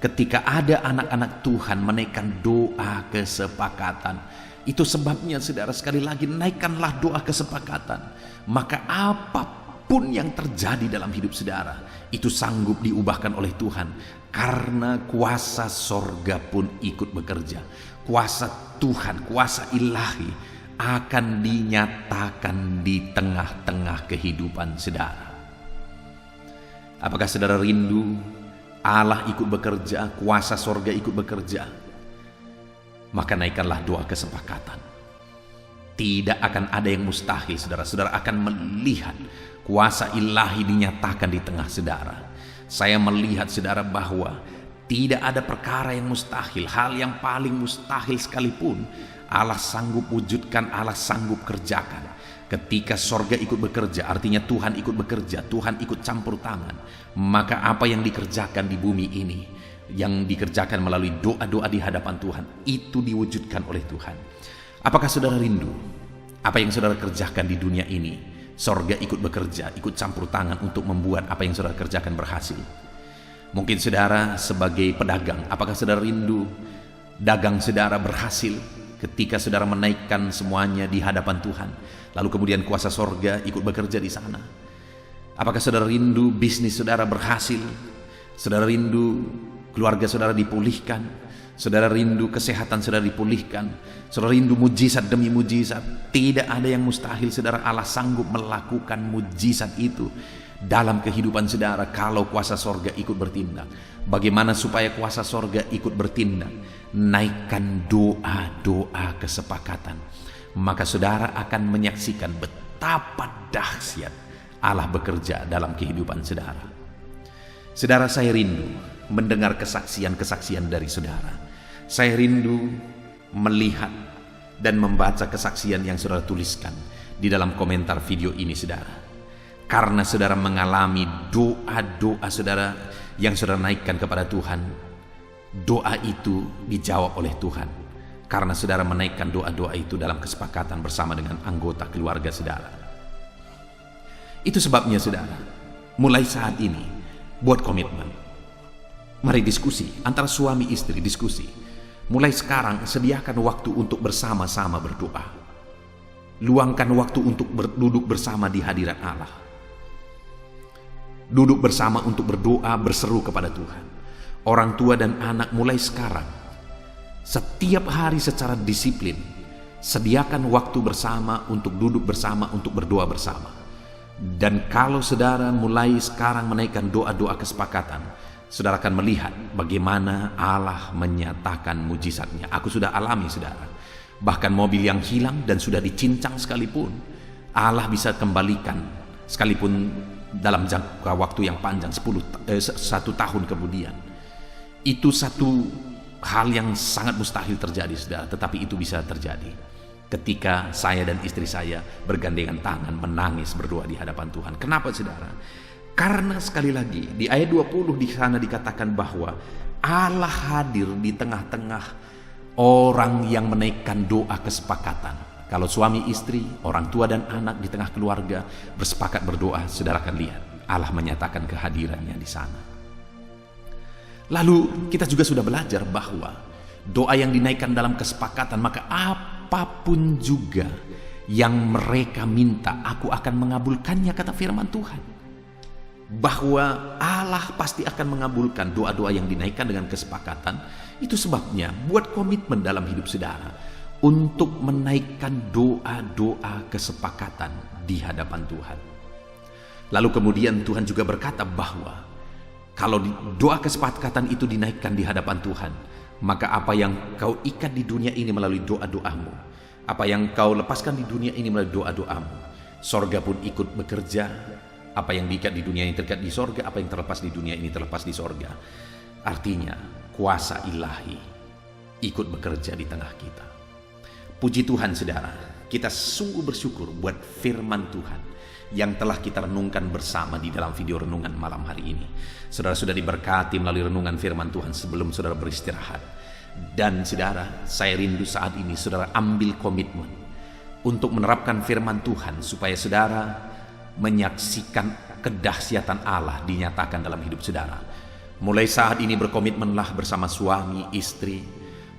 ketika ada anak-anak Tuhan menaikkan doa kesepakatan. Itu sebabnya saudara, sekali lagi naikkanlah doa kesepakatan. Maka apapun yang terjadi dalam hidup saudara, itu sanggup diubahkan oleh Tuhan. Karena kuasa sorga pun ikut bekerja. Kuasa Tuhan, kuasa ilahi akan dinyatakan di tengah-tengah kehidupan saudara. Apakah saudara rindu Allah ikut bekerja, kuasa sorga ikut bekerja? Maka naikkanlah doa kesepakatan. Tidak akan ada yang mustahil, saudara. Saudara akan melihat kuasa ilahi dinyatakan di tengah saudara. Saya melihat saudara bahwa tidak ada perkara yang mustahil. Hal yang paling mustahil sekalipun Allah sanggup wujudkan, Allah sanggup kerjakan. Ketika sorga ikut bekerja, artinya Tuhan ikut bekerja, Tuhan ikut campur tangan. Maka apa yang dikerjakan di bumi ini, yang dikerjakan melalui doa-doa di hadapan Tuhan, itu diwujudkan oleh Tuhan. Apakah saudara rindu apa yang saudara kerjakan di dunia ini? Sorga ikut bekerja, ikut campur tangan untuk membuat apa yang saudara kerjakan berhasil. Mungkin saudara sebagai pedagang, apakah saudara rindu dagang saudara berhasil ketika saudara menaikkan semuanya di hadapan Tuhan, lalu kemudian kuasa sorga ikut bekerja di sana? Apakah saudara rindu bisnis saudara berhasil? Saudara rindu keluarga saudara dipulihkan? Saudara rindu kesehatan saudara dipulihkan? Saudara rindu mujizat demi mujizat? Tidak ada yang mustahil, saudara. Allah sanggup melakukan mujizat itu dalam kehidupan saudara kalau kuasa sorga ikut bertindak. Bagaimana supaya kuasa sorga ikut bertindak? Naikkan doa-doa kesepakatan. Maka saudara akan menyaksikan betapa dahsyat Allah bekerja dalam kehidupan saudara. Saudara, saya rindu mendengar kesaksian-kesaksian dari saudara. Saya rindu melihat dan membaca kesaksian yang saudara tuliskan di dalam komentar video ini, saudara. Karena saudara mengalami doa-doa saudara yang saudara naikkan kepada Tuhan, doa itu dijawab oleh Tuhan. Karena saudara menaikkan doa-doa itu dalam kesepakatan bersama dengan anggota keluarga saudara. Itu sebabnya saudara, mulai saat ini buat komitmen. Mari diskusi antara suami istri, diskusi. Mulai sekarang sediakan waktu untuk bersama-sama berdoa. Luangkan waktu untuk duduk bersama di hadirat Allah. Duduk bersama untuk berdoa, berseru kepada Tuhan. Orang tua dan anak mulai sekarang, setiap hari secara disiplin, sediakan waktu bersama untuk duduk bersama, untuk berdoa bersama. Dan kalau saudara mulai sekarang menaikkan doa-doa kesepakatan, saudara akan melihat bagaimana Allah menyatakan mujizatnya. Aku sudah alami, saudara. Bahkan mobil yang hilang dan sudah dicincang sekalipun, Allah bisa kembalikan, sekalipun dalam jangka waktu yang panjang, 1 tahun kemudian. Itu satu hal yang sangat mustahil terjadi, saudara. Tetapi itu bisa terjadi ketika saya dan istri saya bergandengan tangan menangis berdoa di hadapan Tuhan. Kenapa, saudara? Karena sekali lagi di ayat 20 di sana dikatakan bahwa Allah hadir di tengah-tengah orang yang menaikkan doa kesepakatan. Kalau suami istri, orang tua dan anak di tengah keluarga bersepakat berdoa, saudara akan lihat Allah menyatakan kehadirannya di sana. Lalu kita juga sudah belajar bahwa doa yang dinaikkan dalam kesepakatan, maka apapun juga yang mereka minta, aku akan mengabulkannya, kata firman Tuhan. Bahwa Allah pasti akan mengabulkan doa-doa yang dinaikkan dengan kesepakatan. Itu sebabnya buat komitmen dalam hidup saudara untuk menaikkan doa-doa kesepakatan di hadapan Tuhan. Lalu kemudian Tuhan juga berkata bahwa kalau doa kesepakatan itu dinaikkan di hadapan Tuhan, maka apa yang kau ikat di dunia ini melalui doa-doamu, apa yang kau lepaskan di dunia ini melalui doa-doamu, sorga pun ikut bekerja. Apa yang diikat di dunia ini terikat di sorga, apa yang terlepas di dunia ini terlepas di sorga. Artinya kuasa ilahi ikut bekerja di tengah kita. Puji Tuhan, saudara, kita sungguh bersyukur buat firman Tuhan yang telah kita renungkan bersama di dalam video renungan malam hari ini. Saudara sudah diberkati melalui renungan firman Tuhan sebelum saudara beristirahat. Dan saudara, saya rindu saat ini saudara ambil komitmen untuk menerapkan firman Tuhan supaya saudara menyaksikan kedahsyatan Allah dinyatakan dalam hidup saudara. Mulai saat ini berkomitmenlah bersama suami, istri,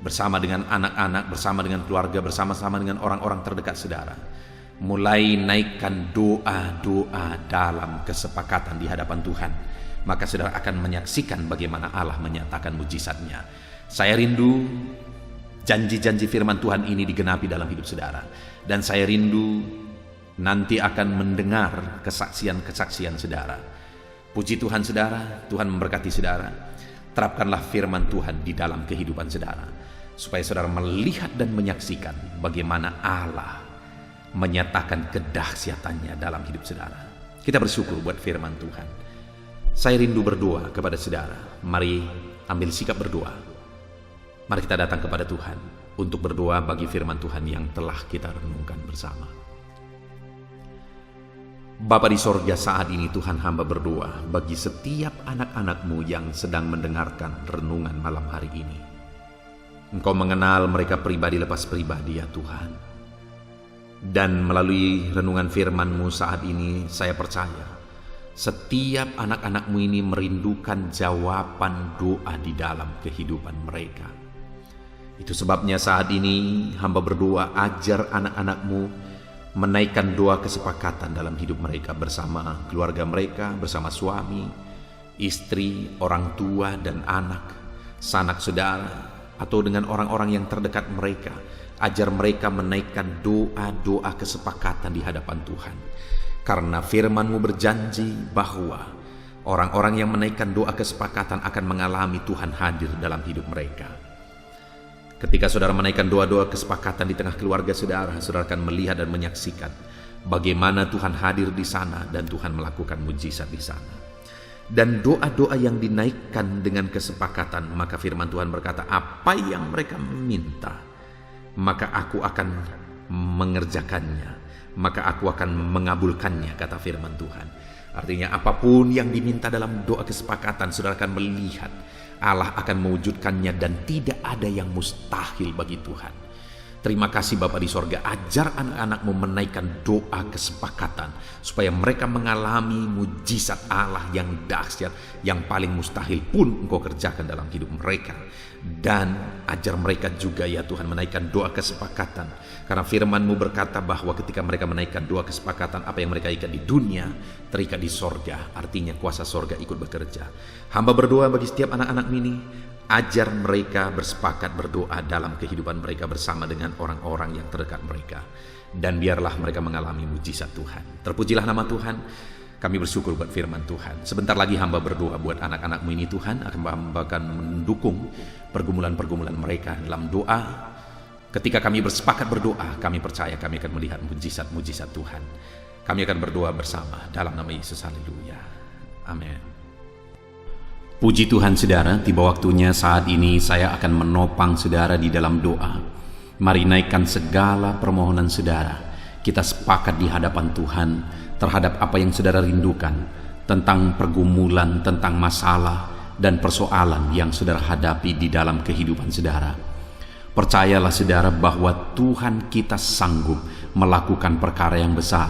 bersama dengan anak-anak, bersama dengan keluarga, bersama-sama dengan orang-orang terdekat saudara. Mulai naikkan doa-doa dalam kesepakatan di hadapan Tuhan. Maka saudara akan menyaksikan bagaimana Allah menyatakan mujizatnya. Saya rindu janji-janji firman Tuhan ini digenapi dalam hidup saudara. Dan saya rindu nanti akan mendengar kesaksian-kesaksian saudara. Puji Tuhan saudara, Tuhan memberkati saudara. Terapkanlah firman Tuhan di dalam kehidupan saudara, supaya saudara melihat dan menyaksikan bagaimana Allah menyatakan kedahsyatannya dalam hidup saudara. Kita bersyukur buat firman Tuhan. Saya rindu berdoa kepada saudara. Mari ambil sikap berdoa. Mari kita datang kepada Tuhan untuk berdoa bagi firman Tuhan yang telah kita renungkan bersama. Bapa di sorga, saat ini Tuhan hamba berdoa bagi setiap anak-anak-Mu yang sedang mendengarkan renungan malam hari ini. Engkau mengenal mereka pribadi lepas pribadi ya Tuhan. Dan melalui renungan firman-Mu saat ini saya percaya setiap anak-anak-Mu ini merindukan jawaban doa di dalam kehidupan mereka. Itu sebabnya saat ini hamba berdoa, ajar anak-anak-Mu menaikkan doa kesepakatan dalam hidup mereka bersama keluarga mereka, bersama suami, istri, orang tua dan anak, sanak saudara, atau dengan orang-orang yang terdekat mereka. Ajar mereka menaikkan doa-doa kesepakatan di hadapan Tuhan. Karena firman-Mu berjanji bahwa orang-orang yang menaikkan doa kesepakatan akan mengalami Tuhan hadir dalam hidup mereka. Ketika saudara menaikkan doa-doa kesepakatan di tengah keluarga saudara, saudara akan melihat dan menyaksikan bagaimana Tuhan hadir di sana dan Tuhan melakukan mujizat di sana. Dan doa-doa yang dinaikkan dengan kesepakatan, maka firman Tuhan berkata, apa yang mereka minta, maka aku akan mengerjakannya, maka aku akan mengabulkannya, kata firman Tuhan. Artinya apapun yang diminta dalam doa kesepakatan, saudara akan melihat Allah akan mewujudkannya dan tidak ada yang mustahil bagi Tuhan. Terima kasih Bapa di sorga, ajar anak-anak-Mu menaikkan doa kesepakatan supaya mereka mengalami mujizat Allah yang dahsyat, yang paling mustahil pun Engkau kerjakan dalam hidup mereka. Dan ajar mereka juga ya Tuhan menaikkan doa kesepakatan, karena firman-Mu berkata bahwa ketika mereka menaikkan doa kesepakatan, apa yang mereka ikat di dunia terikat di sorga. Artinya kuasa sorga ikut bekerja. Hamba berdoa bagi setiap anak-anak ini, ajar mereka bersepakat berdoa dalam kehidupan mereka bersama dengan orang-orang yang terdekat mereka. Dan biarlah mereka mengalami mujizat Tuhan. Terpujilah nama Tuhan. Kami bersyukur buat firman Tuhan. Sebentar lagi hamba berdoa buat anak-anak-Mu ini Tuhan. Hamba akan mendukung pergumulan-pergumulan mereka dalam doa. Ketika kami bersepakat berdoa, kami percaya kami akan melihat mujizat-mujizat Tuhan. Kami akan berdoa bersama dalam nama Yesus. Haleluya. Amin. Puji Tuhan saudara, tiba waktunya saat ini saya akan menopang saudara di dalam doa. Mari naikkan segala permohonan saudara. Kita sepakat di hadapan Tuhan terhadap apa yang saudara rindukan, tentang pergumulan, tentang masalah dan persoalan yang saudara hadapi di dalam kehidupan saudara. Percayalah saudara bahwa Tuhan kita sanggup melakukan perkara yang besar.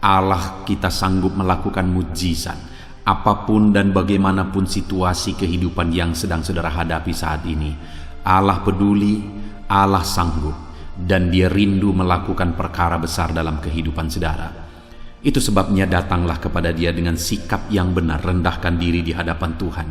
Allah kita sanggup melakukan mujizat. Apapun dan bagaimanapun situasi kehidupan yang sedang saudara hadapi saat ini, Allah peduli, Allah sanggup, dan Dia rindu melakukan perkara besar dalam kehidupan saudara. Itu sebabnya datanglah kepada Dia dengan sikap yang benar, rendahkan diri di hadapan Tuhan.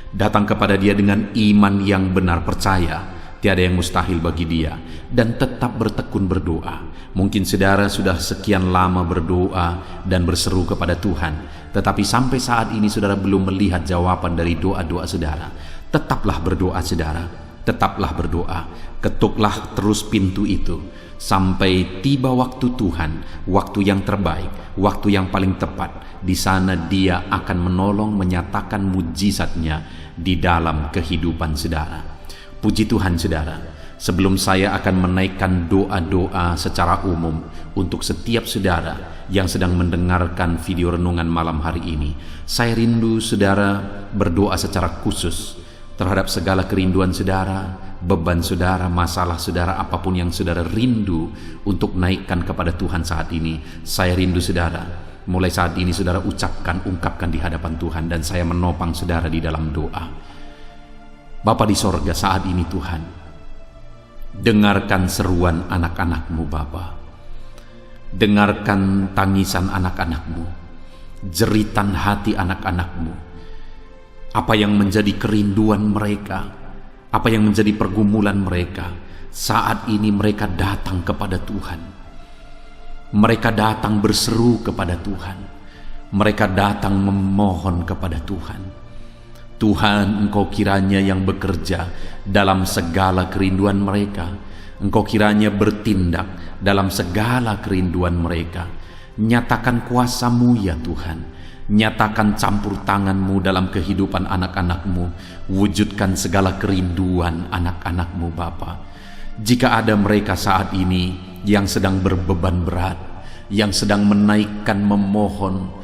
Datang kepada Dia dengan iman yang benar, percaya tiada yang mustahil bagi Dia, dan tetap bertekun berdoa. Mungkin saudara sudah sekian lama berdoa dan berseru kepada Tuhan, tetapi sampai saat ini saudara belum melihat jawaban dari doa-doa saudara. Tetaplah berdoa saudara, tetaplah berdoa. Ketuklah terus pintu itu sampai tiba waktu Tuhan, waktu yang terbaik, waktu yang paling tepat. Di sana Dia akan menolong, menyatakan mujizatnya di dalam kehidupan saudara. Puji Tuhan saudara. Sebelum saya akan menaikkan doa-doa secara umum untuk setiap saudara yang sedang mendengarkan video renungan malam hari ini, saya rindu saudara berdoa secara khusus terhadap segala kerinduan saudara, beban saudara, masalah saudara, apapun yang saudara rindu untuk naikkan kepada Tuhan saat ini. Saya rindu saudara, mulai saat ini saudara ungkapkan di hadapan Tuhan, dan saya menopang saudara di dalam doa. Bapa di sorga, saat ini Tuhan, dengarkan seruan anak-anak-Mu Bapa. Dengarkan tangisan anak-anak-Mu, jeritan hati anak-anak-Mu. Apa yang menjadi kerinduan mereka, apa yang menjadi pergumulan mereka, Saat ini mereka datang kepada Tuhan. Mereka datang berseru kepada Tuhan. Mereka datang memohon kepada Tuhan. Tuhan, Engkau kiranya yang bekerja dalam segala kerinduan mereka. Engkau kiranya bertindak dalam segala kerinduan mereka. Nyatakan kuasa-Mu ya Tuhan. Nyatakan campur tangan-Mu dalam kehidupan anak-anak-Mu. Wujudkan segala kerinduan anak-anak-Mu Bapa. Jika ada mereka saat ini yang sedang berbeban berat, yang sedang menaikkan memohon,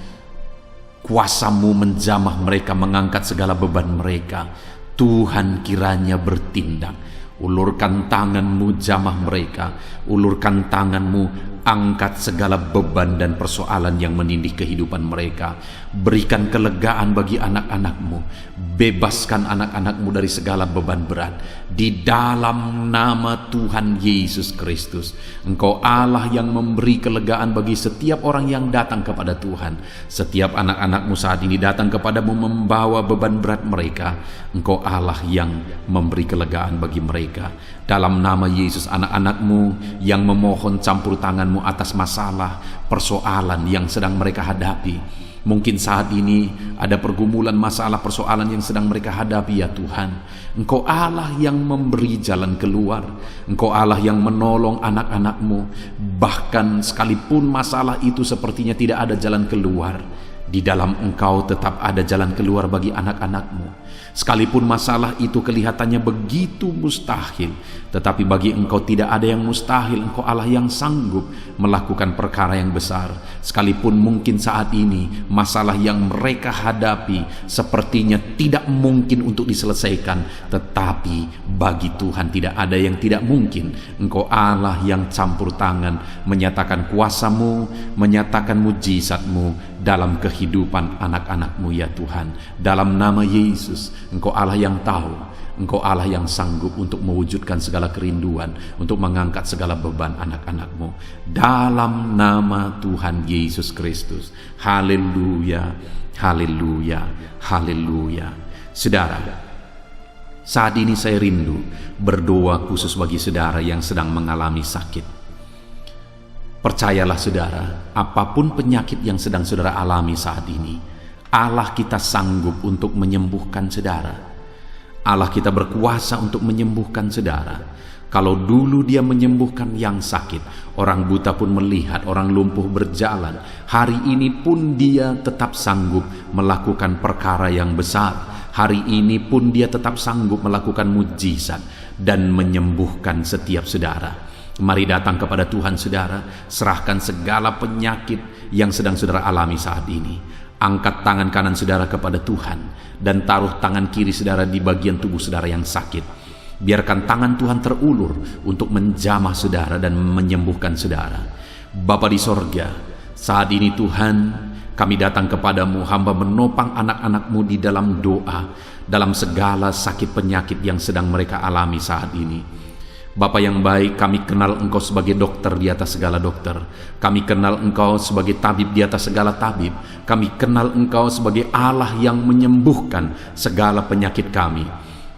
kuasa-Mu menjamah mereka, mengangkat segala beban mereka, Tuhan kiranya bertindak. Ulurkan tangan-Mu, jamah mereka. Ulurkan tangan-Mu, angkat segala beban dan persoalan yang menindih kehidupan mereka. Berikan kelegaan bagi anak-anak-Mu. Bebaskan anak-anak-Mu dari segala beban berat. Di dalam nama Tuhan Yesus Kristus. Engkau Allah yang memberi kelegaan bagi setiap orang yang datang kepada Tuhan. Setiap anak-anak-Mu saat ini datang kepadamu membawa beban berat mereka. Engkau Allah yang memberi kelegaan bagi mereka. Dalam nama Yesus, anak-anak-Mu yang memohon campur tangan-Mu atas masalah, persoalan yang sedang mereka hadapi. Mungkin saat ini ada pergumulan, masalah, persoalan yang sedang mereka hadapi ya Tuhan. Engkau Allah yang memberi jalan keluar. Engkau Allah yang menolong anak-anak-Mu. Bahkan sekalipun masalah itu sepertinya tidak ada jalan keluar, di dalam Engkau tetap ada jalan keluar bagi anak-anak-Mu. Sekalipun masalah itu kelihatannya begitu mustahil, tetapi bagi Engkau tidak ada yang mustahil. Engkau Allah yang sanggup melakukan perkara yang besar. Sekalipun mungkin saat ini masalah yang mereka hadapi sepertinya tidak mungkin untuk diselesaikan, tetapi bagi Tuhan tidak ada yang tidak mungkin. Engkau Allah yang campur tangan, menyatakan kuasa-Mu, menyatakan mujizat-Mu dalam kehidupan anak-anak-Mu ya Tuhan. Dalam nama Yesus, Engkau Allah yang tahu, Engkau Allah yang sanggup untuk mewujudkan segala kerinduan, untuk mengangkat segala beban anak-anak-Mu. Dalam nama Tuhan Yesus Kristus. Haleluya, haleluya, haleluya. Saudara, saat ini saya rindu berdoa khusus bagi saudara yang sedang mengalami sakit. Percayalah saudara, apapun penyakit yang sedang saudara alami saat ini, Allah kita sanggup untuk menyembuhkan saudara. Allah kita berkuasa untuk menyembuhkan saudara. Kalau dulu Dia menyembuhkan yang sakit, orang buta pun melihat, orang lumpuh berjalan. Hari ini pun Dia tetap sanggup melakukan perkara yang besar. Hari ini pun Dia tetap sanggup melakukan mujizat dan menyembuhkan setiap saudara. Mari datang kepada Tuhan saudara, serahkan segala penyakit yang sedang saudara alami saat ini. Angkat tangan kanan saudara kepada Tuhan dan taruh tangan kiri saudara di bagian tubuh saudara yang sakit. Biarkan tangan Tuhan terulur untuk menjamah saudara dan menyembuhkan saudara. Bapa di sorga, saat ini Tuhan, kami datang kepadamu, hamba menopang anak-anak-Mu di dalam doa, dalam segala sakit penyakit yang sedang mereka alami saat ini. Bapa yang baik, kami kenal Engkau sebagai dokter di atas segala dokter. Kami kenal Engkau sebagai tabib di atas segala tabib. Kami kenal Engkau sebagai Allah yang menyembuhkan segala penyakit kami.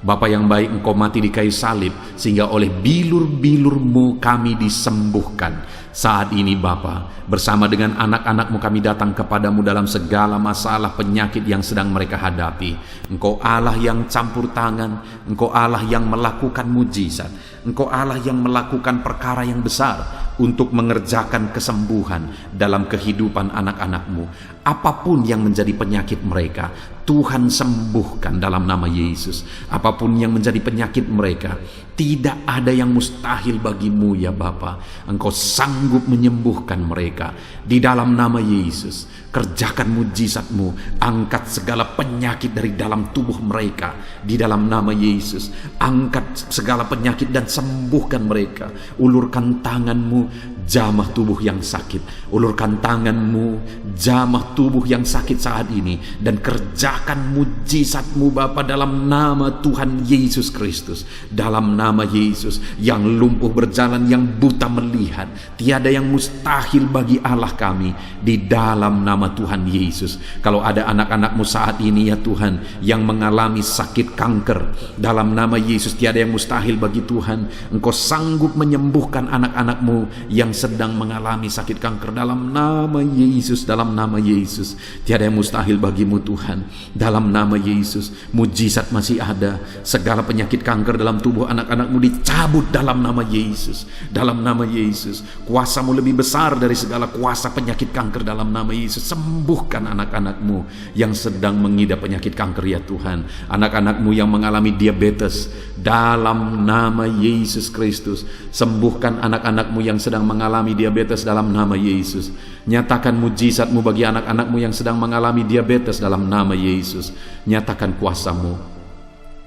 Bapa yang baik, Engkau mati di kayu salib sehingga oleh bilur-bilur-Mu kami disembuhkan. Saat ini Bapa, bersama dengan anak-anak-Mu kami datang kepadamu dalam segala masalah penyakit yang sedang mereka hadapi. Engkau Allah yang campur tangan, Engkau Allah yang melakukan mujizat, Engkau Allah yang melakukan perkara yang besar untuk mengerjakan kesembuhan dalam kehidupan anak-anak-Mu. Apapun yang menjadi penyakit mereka, Tuhan sembuhkan dalam nama Yesus. Apapun yang menjadi penyakit mereka, tidak ada yang mustahil bagimu ya Bapa. Engkau sanggup menyembuhkan mereka di dalam nama Yesus. Kerjakan mujizat-Mu, angkat segala penyakit dari dalam tubuh mereka di dalam nama Yesus. Angkat segala penyakit dan sembuhkan mereka. Ulurkan tangan-Mu, jamah tubuh yang sakit. Ulurkan tangan-Mu, jamah tubuh yang sakit saat ini, dan kerjakan mujizat-Mu Bapa dalam nama Tuhan Yesus Kristus. Dalam nama Yesus. Yang lumpuh berjalan, yang buta melihat. Tiada yang mustahil bagi Allah kami di dalam nama Tuhan Yesus. Kalau ada anak-anak-Mu saat ini ya Tuhan yang mengalami sakit kanker, dalam nama Yesus tiada yang mustahil bagi Tuhan. Engkau sanggup menyembuhkan anak-anak-Mu yang sedang mengalami sakit kanker dalam nama Yesus, dalam nama Yesus. Tiada yang mustahil bagi-Mu Tuhan. Dalam nama Yesus, mujizat masih ada. Segala penyakit kanker dalam tubuh anak-anak-Mu dicabut dalam nama Yesus. Dalam nama Yesus, kuasa-Mu lebih besar dari segala kuasa penyakit kanker dalam nama Yesus. Sembuhkan anak-anak-Mu yang sedang mengidap penyakit kanker ya Tuhan. Anak-anak-Mu yang mengalami diabetes, dalam nama Yesus Kristus. Sembuhkan anak-anak-Mu yang sedang mengalami diabetes dalam nama Yesus. Nyatakan mujizat-Mu bagi anak-anak-Mu yang sedang mengalami diabetes dalam nama Yesus. Nyatakan kuasa-Mu,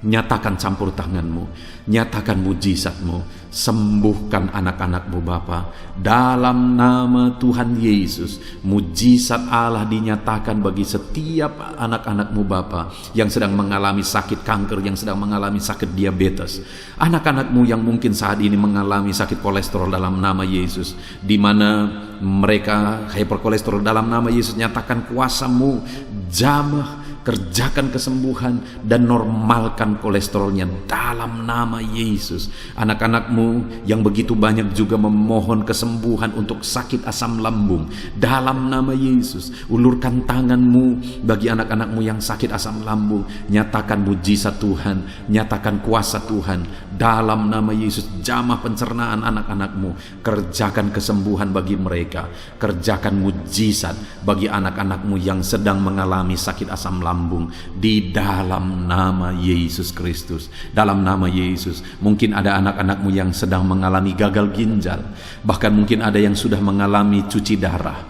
nyatakan campur tangan-Mu, nyatakan mujizat-Mu. Sembuhkan anak-anak-Mu Bapa, dalam nama Tuhan Yesus. Mujizat Allah dinyatakan bagi setiap anak-anak-Mu Bapa yang sedang mengalami sakit kanker, yang sedang mengalami sakit diabetes. Anak-anak-Mu yang mungkin saat ini mengalami sakit kolesterol dalam nama Yesus, di mana mereka hyperkolesterol dalam nama Yesus. Nyatakan kuasa-Mu, jamah, kerjakan kesembuhan dan normalkan kolesterolnya dalam nama Yesus. Anak-anak-Mu yang begitu banyak juga memohon kesembuhan untuk sakit asam lambung, dalam nama Yesus. Ulurkan tangan-Mu bagi anak-anak-Mu yang sakit asam lambung. Nyatakan mujizat Tuhan, nyatakan kuasa Tuhan dalam nama Yesus. Jamah pencernaan anak-anak-Mu, kerjakan kesembuhan bagi mereka. Kerjakan mujizat bagi anak-anak-Mu yang sedang mengalami sakit asam lambung, di dalam nama Yesus Kristus. Dalam nama Yesus. Mungkin ada anak-anak-Mu yang sedang mengalami gagal ginjal, bahkan mungkin ada yang sudah mengalami cuci darah.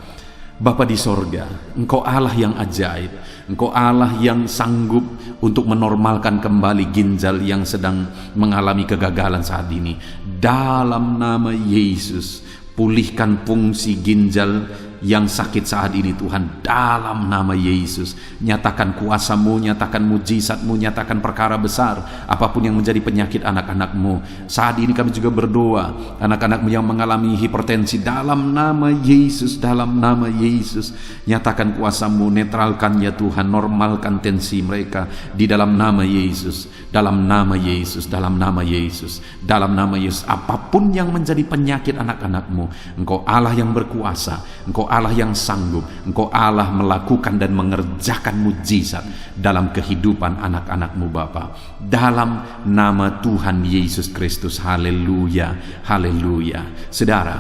Bapa di sorga, Engkau Allah yang ajaib. Engkau Allah yang sanggup untuk menormalkan kembali ginjal yang sedang mengalami kegagalan saat ini. Dalam nama Yesus, pulihkan fungsi ginjal yang sakit saat ini Tuhan, dalam nama Yesus. Nyatakan kuasa-Mu, nyatakan mujizat-Mu, nyatakan perkara besar apapun yang menjadi penyakit anak-anak-Mu. Saat ini kami juga berdoa, anak-anak-Mu yang mengalami hipertensi, dalam nama Yesus, dalam nama Yesus. Nyatakan kuasa-Mu, netralkan ya Tuhan, normalkan tensi mereka di dalam nama Yesus, dalam nama Yesus, dalam nama Yesus, dalam nama Yesus. Apapun yang menjadi penyakit anak-anak-Mu, Engkau Allah yang berkuasa, Engkau Allah yang sanggup, Engkau Allah melakukan dan mengerjakan mujizat dalam kehidupan anak-anak-Mu Bapa, dalam nama Tuhan Yesus Kristus. Haleluya, haleluya. Saudara,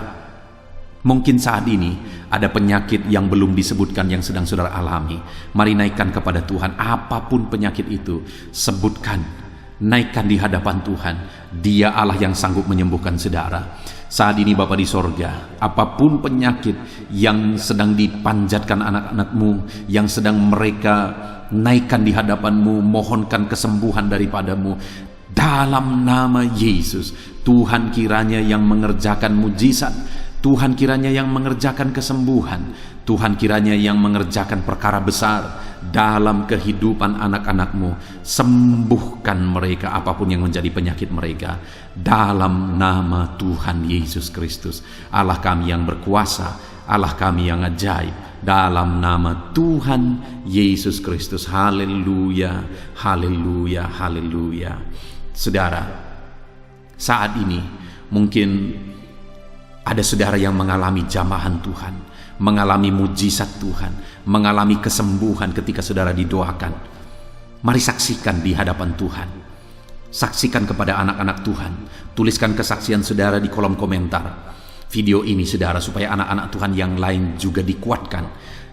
mungkin saat ini ada penyakit yang belum disebutkan yang sedang saudara alami. Mari naikkan kepada Tuhan apapun penyakit itu, sebutkan, naikkan di hadapan Tuhan. Dia Allah yang sanggup menyembuhkan saudara. Saat ini Bapa di sorga, apapun penyakit yang sedang dipanjatkan anak-anak-Mu, yang sedang mereka naikkan di hadapan-Mu, mohonkan kesembuhan daripada-Mu, dalam nama Yesus. Tuhan kiranya yang mengerjakan mujizat, Tuhan kiranya yang mengerjakan kesembuhan, Tuhan kiranya yang mengerjakan perkara besar dalam kehidupan anak-anak-Mu. Sembuhkan mereka apapun yang menjadi penyakit mereka, dalam nama Tuhan Yesus Kristus. Allah kami yang berkuasa, Allah kami yang ajaib, dalam nama Tuhan Yesus Kristus. Haleluya, haleluya, haleluya. Saudara, saat ini mungkin ada saudara yang mengalami jamahan Tuhan, mengalami mujizat Tuhan, mengalami kesembuhan ketika saudara didoakan. Mari saksikan di hadapan Tuhan. Saksikan kepada anak-anak Tuhan. Tuliskan kesaksian saudara di kolom komentar video ini saudara, supaya anak-anak Tuhan yang lain juga dikuatkan.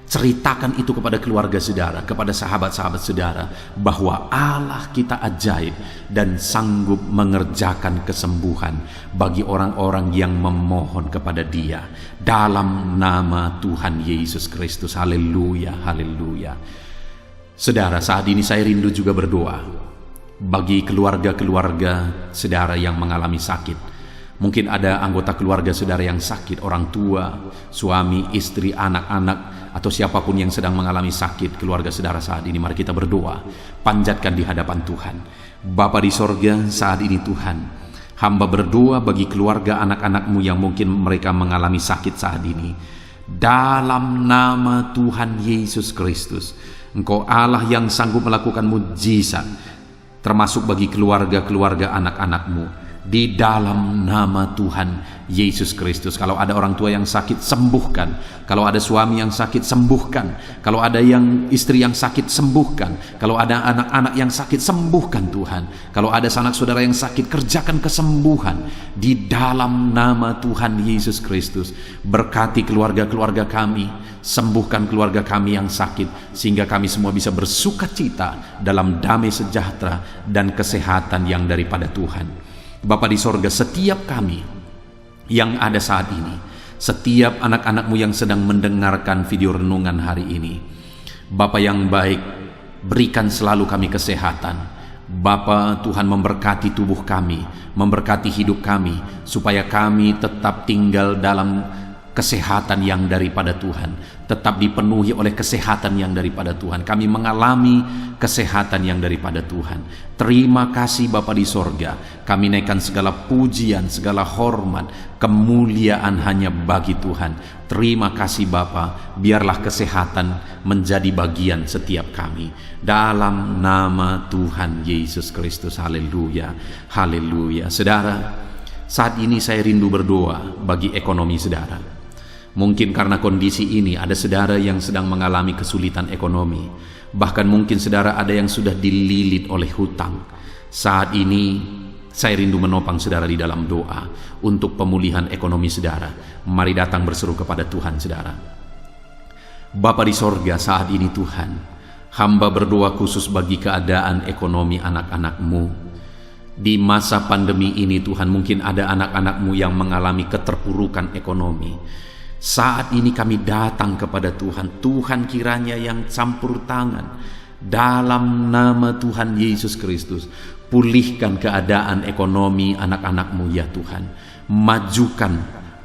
Ceritakan itu kepada keluarga saudara, kepada sahabat-sahabat saudara, bahwa Allah kita ajaib dan sanggup mengerjakan kesembuhan bagi orang-orang yang memohon kepada Dia, dalam nama Tuhan Yesus Kristus. Haleluya, haleluya. Saudara, saat ini saya rindu juga berdoa bagi keluarga-keluarga saudara yang mengalami sakit. Mungkin ada anggota keluarga saudara yang sakit, orang tua, suami, istri, anak-anak, atau siapapun yang sedang mengalami sakit keluarga saudara saat ini. Mari kita berdoa, panjatkan di hadapan Tuhan. Bapa di sorga, saat ini Tuhan, Hamba berdoa bagi keluarga anak-anak-Mu yang mungkin mereka mengalami sakit saat ini. Dalam nama Tuhan Yesus Kristus, Engkau Allah yang sanggup melakukan mujizat, termasuk bagi keluarga-keluarga anak-anak-Mu. Di dalam nama Tuhan Yesus Kristus, kalau ada orang tua yang sakit, sembuhkan. Kalau ada suami yang sakit, sembuhkan. Kalau ada yang istri yang sakit, sembuhkan. Kalau ada anak-anak yang sakit, sembuhkan Tuhan. Kalau ada sanak saudara yang sakit, kerjakan kesembuhan. Di dalam nama Tuhan Yesus Kristus, berkati keluarga-keluarga kami, sembuhkan keluarga kami yang sakit, sehingga kami semua bisa bersuka cita dalam damai sejahtera dan kesehatan yang daripada Tuhan. Bapa di sorga, setiap kami yang ada saat ini, setiap anak-anak-Mu yang sedang mendengarkan video renungan hari ini, Bapa yang baik, berikan selalu kami kesehatan. Bapa, Tuhan memberkati tubuh kami, memberkati hidup kami, supaya kami tetap tinggal dalam kesehatan yang daripada Tuhan, tetap dipenuhi oleh kesehatan yang daripada Tuhan. Kami mengalami kesehatan yang daripada Tuhan. Terima kasih Bapa di sorga. Kami naikkan segala pujian, segala hormat, kemuliaan hanya bagi Tuhan. Terima kasih Bapa. Biarlah kesehatan menjadi bagian setiap kami. Dalam nama Tuhan Yesus Kristus. Haleluya. Haleluya. Saudara, saat ini saya rindu berdoa bagi ekonomi saudara. Mungkin karena kondisi ini ada saudara yang sedang mengalami kesulitan ekonomi. Bahkan mungkin saudara ada yang sudah dililit oleh hutang. Saat ini saya rindu menopang saudara di dalam doa untuk pemulihan ekonomi saudara. Mari datang berseru kepada Tuhan saudara. Bapa di sorga, saat ini Tuhan, hamba berdoa khusus bagi keadaan ekonomi anak-anak-Mu. Di masa pandemi ini Tuhan, mungkin ada anak-anak-Mu yang mengalami keterpurukan ekonomi. Saat ini kami datang kepada Tuhan. Tuhan kiranya yang campur tangan dalam nama Tuhan Yesus Kristus. Pulihkan keadaan ekonomi anak-anak-Mu ya Tuhan. Majukan,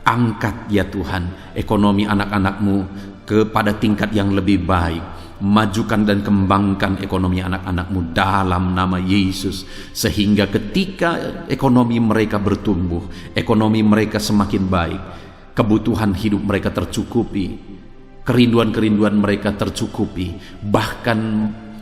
angkat ya Tuhan ekonomi anak-anak-Mu kepada tingkat yang lebih baik. Majukan dan kembangkan ekonomi anak-anak-Mu dalam nama Yesus, sehingga ketika ekonomi mereka bertumbuh, ekonomi mereka semakin baik, kebutuhan hidup mereka tercukupi, kerinduan-kerinduan mereka tercukupi. Bahkan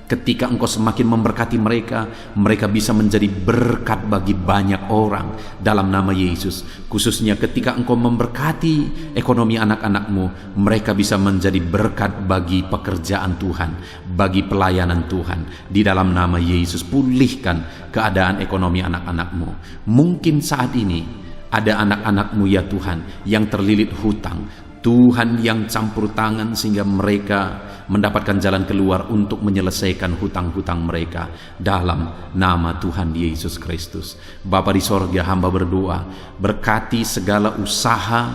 ketika Engkau semakin memberkati mereka, mereka bisa menjadi berkat bagi banyak orang dalam nama Yesus. Khususnya ketika Engkau memberkati ekonomi anak-anak-Mu, mereka bisa menjadi berkat bagi pekerjaan Tuhan, bagi pelayanan Tuhan. Di dalam nama Yesus, pulihkan keadaan ekonomi anak-anak-Mu. Mungkin saat ini ada anak-anak-Mu ya Tuhan yang terlilit hutang. Tuhan yang campur tangan sehingga mereka mendapatkan jalan keluar untuk menyelesaikan hutang-hutang mereka dalam nama Tuhan Yesus Kristus. Bapa di sorga, hamba berdoa, berkati segala usaha,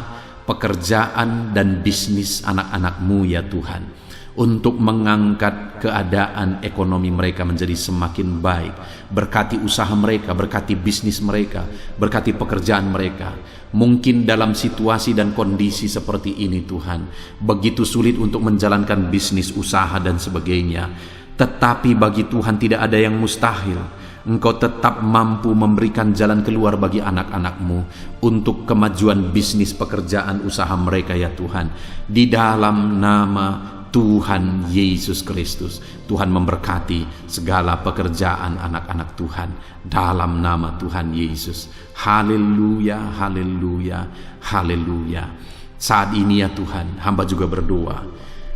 pekerjaan dan bisnis anak-anak-Mu ya Tuhan, untuk mengangkat keadaan ekonomi mereka menjadi semakin baik. Berkati usaha mereka, berkati bisnis mereka, berkati pekerjaan mereka. Mungkin dalam situasi dan kondisi seperti ini Tuhan, begitu sulit untuk menjalankan bisnis, usaha dan sebagainya. Tetapi bagi Tuhan tidak ada yang mustahil. Engkau tetap mampu memberikan jalan keluar bagi anak-anak-Mu untuk kemajuan bisnis, pekerjaan, usaha mereka ya Tuhan. Di dalam nama Tuhan Yesus Kristus, Tuhan memberkati segala pekerjaan anak-anak Tuhan dalam nama Tuhan Yesus. Haleluya, haleluya, haleluya. Saat ini ya Tuhan, hamba juga berdoa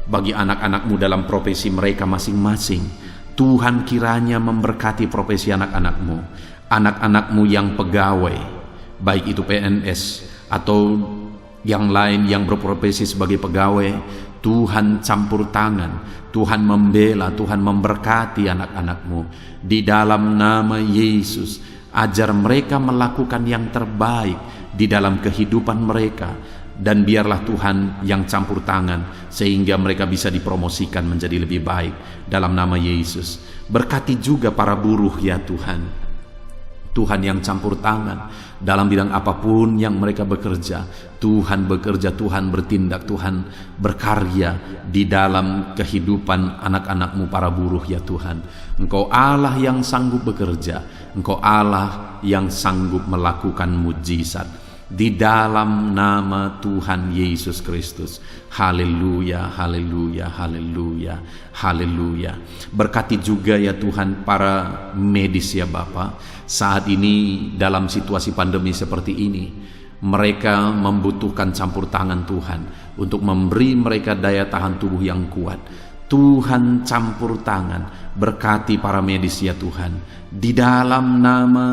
bagi anak-anak-Mu dalam profesi mereka masing-masing. Tuhan kiranya memberkati profesi anak-anak-Mu, anak-anak-Mu yang pegawai, baik itu PNS atau yang lain yang berprofesi sebagai pegawai. Tuhan campur tangan, Tuhan membela, Tuhan memberkati anak-anak-Mu. Di dalam nama Yesus, ajar mereka melakukan yang terbaik di dalam kehidupan mereka. Dan biarlah Tuhan yang campur tangan sehingga mereka bisa dipromosikan menjadi lebih baik dalam nama Yesus. Berkati juga para buruh ya Tuhan. Tuhan yang campur tangan dalam bidang apapun yang mereka bekerja. Tuhan bekerja, Tuhan bertindak, Tuhan berkarya di dalam kehidupan anak-anak-Mu para buruh ya Tuhan. Engkau Allah yang sanggup bekerja, Engkau Allah yang sanggup melakukan mujizat di dalam nama Tuhan Yesus Kristus. Haleluya, haleluya, haleluya, haleluya. Berkati juga ya Tuhan para medis ya Bapa. Saat ini dalam situasi pandemi seperti ini, mereka membutuhkan campur tangan Tuhan untuk memberi mereka daya tahan tubuh yang kuat. Tuhan campur tangan, berkati para medis ya Tuhan. Di dalam nama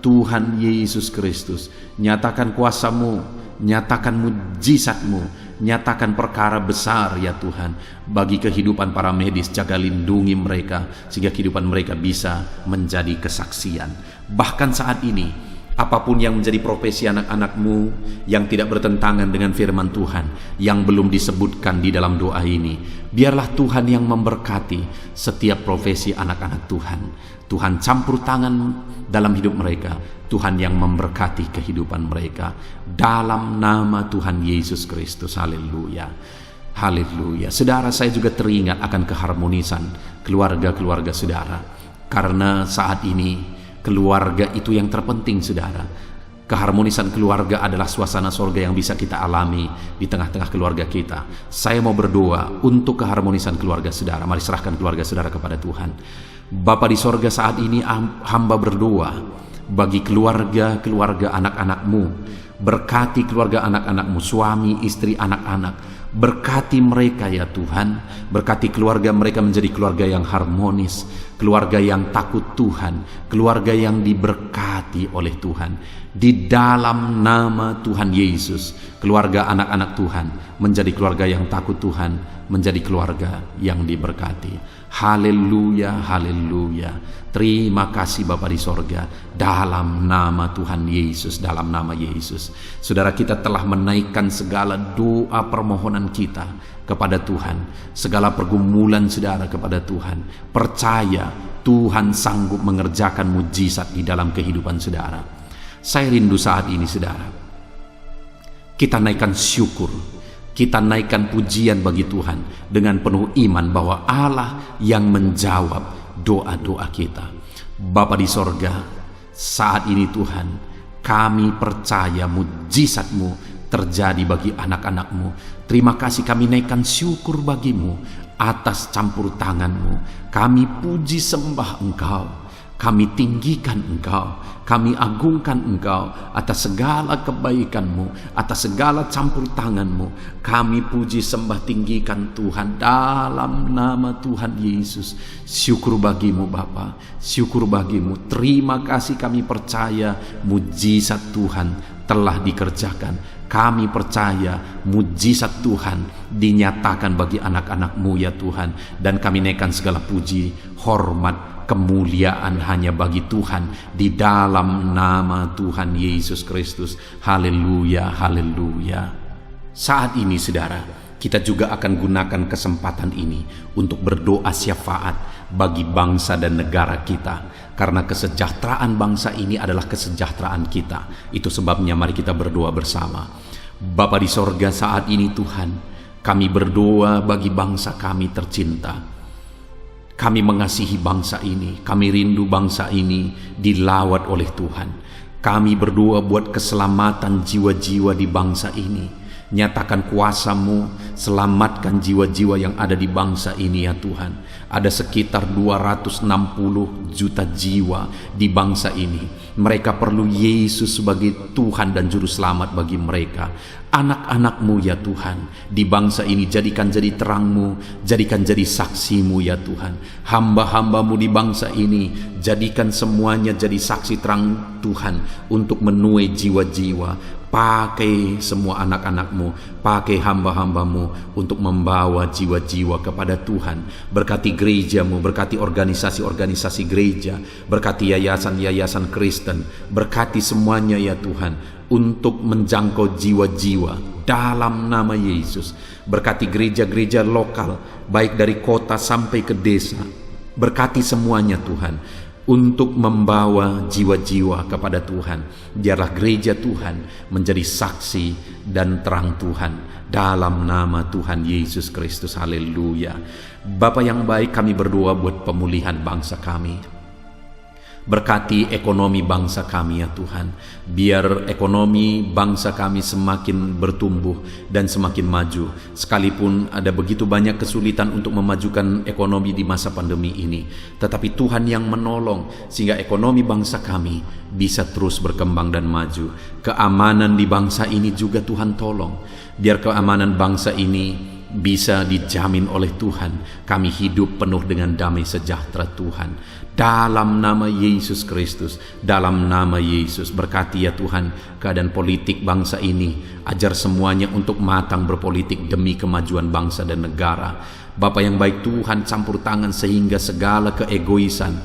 Tuhan Yesus Kristus, nyatakan kuasa-Mu, nyatakan mujizat-Mu, nyatakan perkara besar ya Tuhan bagi kehidupan para medis. Jaga lindungi mereka sehingga kehidupan mereka bisa menjadi kesaksian. Bahkan saat ini, apapun yang menjadi profesi anak-anak-Mu yang tidak bertentangan dengan firman Tuhan yang belum disebutkan di dalam doa ini, biarlah Tuhan yang memberkati setiap profesi anak-anak Tuhan. Tuhan campur tangan dalam hidup mereka, Tuhan yang memberkati kehidupan mereka dalam nama Tuhan Yesus Kristus. Haleluya, haleluya. Saudara, saya juga teringat akan keharmonisan keluarga-keluarga saudara, karena saat ini keluarga itu yang terpenting saudara. Keharmonisan keluarga adalah suasana sorga yang bisa kita alami di tengah-tengah keluarga kita. Saya mau berdoa untuk keharmonisan keluarga saudara. Mari serahkan keluarga saudara kepada Tuhan. Bapa di sorga, saat ini hamba berdoa bagi keluarga-keluarga anak-anak-Mu. Berkati keluarga anak-anak-Mu, suami, istri, anak-anak. Berkati mereka ya Tuhan. Berkati keluarga mereka menjadi keluarga yang harmonis, keluarga yang takut Tuhan, keluarga yang diberkati oleh Tuhan. Di dalam nama Tuhan Yesus, keluarga anak-anak Tuhan menjadi keluarga yang takut Tuhan, menjadi keluarga yang diberkati. Haleluya, haleluya. Terima kasih Bapa di sorga, dalam nama Tuhan Yesus, dalam nama Yesus. Saudara, kita telah menaikkan segala doa permohonan kita kepada Tuhan, segala pergumulan saudara kepada Tuhan. Percaya Tuhan sanggup mengerjakan mujizat di dalam kehidupan saudara. Saya rindu saat ini saudara, kita naikkan syukur, kita naikkan pujian bagi Tuhan dengan penuh iman bahwa Allah yang menjawab doa-doa kita. Bapa di sorga, saat ini Tuhan, kami percaya mujizat-Mu terjadi bagi anak-anak-Mu. Terima kasih, kami naikkan syukur bagi-Mu atas campur tangan-Mu. Kami puji sembah Engkau, kami tinggikan Engkau, kami agungkan Engkau atas segala kebaikan-Mu, atas segala campur tangan-Mu. Kami puji sembah tinggikan Tuhan dalam nama Tuhan Yesus. Syukur bagi-Mu Bapa, syukur bagi-Mu. Terima kasih, kami percaya mujizat Tuhan telah dikerjakan. Kami percaya mujizat Tuhan dinyatakan bagi anak-anak-Mu ya Tuhan. Dan kami naikkan segala puji, hormat, kemuliaan hanya bagi Tuhan di dalam nama Tuhan Yesus Kristus. Haleluya, haleluya. Saat ini saudara, kita juga akan gunakan kesempatan ini untuk berdoa syafaat bagi bangsa dan negara kita, karena kesejahteraan bangsa ini adalah kesejahteraan kita. Itu sebabnya mari kita berdoa bersama. Bapa di sorga, saat ini Tuhan, kami berdoa bagi bangsa kami tercinta. Kami mengasihi bangsa ini, kami rindu bangsa ini dilawat oleh Tuhan. Kami berdoa buat keselamatan jiwa-jiwa di bangsa ini. Nyatakan kuasa-Mu, selamatkan jiwa-jiwa yang ada di bangsa ini ya Tuhan. Ada sekitar 260 juta jiwa di bangsa ini. Mereka perlu Yesus sebagai Tuhan dan Juru Selamat bagi mereka. Anak-anak-Mu ya Tuhan, di bangsa ini jadikan jadi terang-Mu, jadikan jadi saksi-Mu ya Tuhan. Hamba-hamba-Mu di bangsa ini, jadikan semuanya jadi saksi terang Tuhan untuk menuai jiwa-jiwa. Pakai semua anak-anak-Mu, pakai hamba-hamba-Mu untuk membawa jiwa-jiwa kepada Tuhan. Berkati gereja-Mu, berkati organisasi-organisasi gereja, berkati yayasan-yayasan Kristen, berkati semuanya ya Tuhan untuk menjangkau jiwa-jiwa dalam nama Yesus. Berkati gereja-gereja lokal, baik dari kota sampai ke desa. Berkati semuanya Tuhan. untuk membawa jiwa-jiwa kepada Tuhan. Biarlah gereja Tuhan menjadi saksi dan terang Tuhan dalam nama Tuhan Yesus Kristus. Haleluya. Bapa yang baik, kami berdoa buat pemulihan bangsa kami. Berkati ekonomi bangsa kami ya Tuhan. Biar ekonomi bangsa kami semakin bertumbuh dan semakin maju. Sekalipun ada begitu banyak kesulitan untuk memajukan ekonomi di masa pandemi ini, tetapi Tuhan yang menolong sehingga ekonomi bangsa kami bisa terus berkembang dan maju. Keamanan di bangsa ini juga Tuhan tolong. Biar keamanan bangsa ini bisa dijamin oleh Tuhan. Kami hidup penuh dengan damai sejahtera Tuhan. Dalam nama Yesus Kristus, dalam nama Yesus, berkati ya Tuhan keadaan politik bangsa ini. Ajar semuanya untuk matang berpolitik demi kemajuan bangsa dan negara. Bapa yang baik Tuhan, campur tangan sehingga segala keegoisan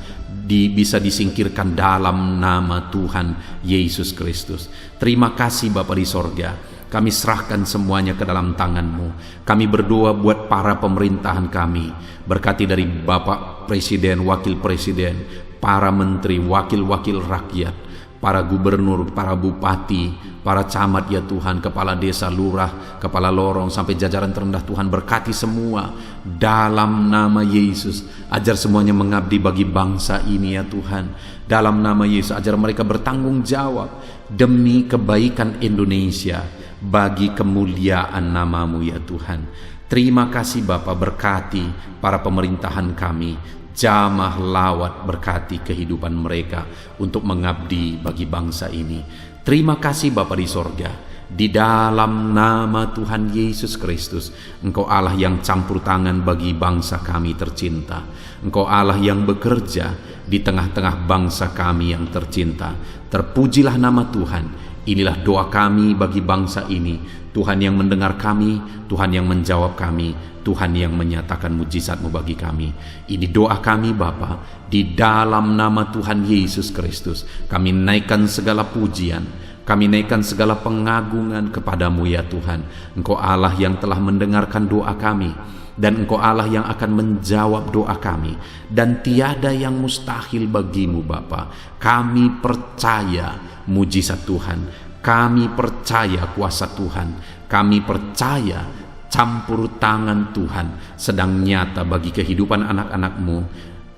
bisa disingkirkan dalam nama Tuhan Yesus Kristus. Terima kasih Bapa di sorga. Kami serahkan semuanya ke dalam tangan-Mu. Kami berdoa buat para pemerintahan kami. Berkati dari Bapak Presiden, Wakil Presiden, para menteri, wakil-wakil rakyat, para gubernur, para bupati, para camat ya Tuhan, kepala desa, lurah, kepala lorong, sampai jajaran terendah Tuhan. Berkati semua dalam nama Yesus. Ajar semuanya mengabdi bagi bangsa ini ya Tuhan. Dalam nama Yesus, ajar mereka bertanggung jawab demi kebaikan Indonesia, bagi kemuliaan nama-Mu ya Tuhan. Terima kasih Bapa, berkati para pemerintahan kami, jamah lawat, berkati kehidupan mereka untuk mengabdi bagi bangsa ini. Terima kasih Bapa di sorga. Di dalam nama Tuhan Yesus Kristus, Engkau Allah yang campur tangan bagi bangsa kami tercinta. Engkau Allah yang bekerja di tengah-tengah bangsa kami yang tercinta. Terpujilah nama Tuhan. Inilah doa kami bagi bangsa ini. Tuhan yang mendengar kami, Tuhan yang menjawab kami, Tuhan yang menyatakan mujizat-Mu bagi kami. Ini doa kami Bapa, di dalam nama Tuhan Yesus Kristus. Kami naikkan segala pujian, kami naikkan segala pengagungan kepadamu ya Tuhan. Engkau Allah yang telah mendengarkan doa kami, dan Engkau Allah yang akan menjawab doa kami, dan tiada yang mustahil bagimu Bapa. Kami percaya mujizat Tuhan, kami percaya kuasa Tuhan, kami percaya campur tangan Tuhan sedang nyata bagi kehidupan anak-anak-Mu,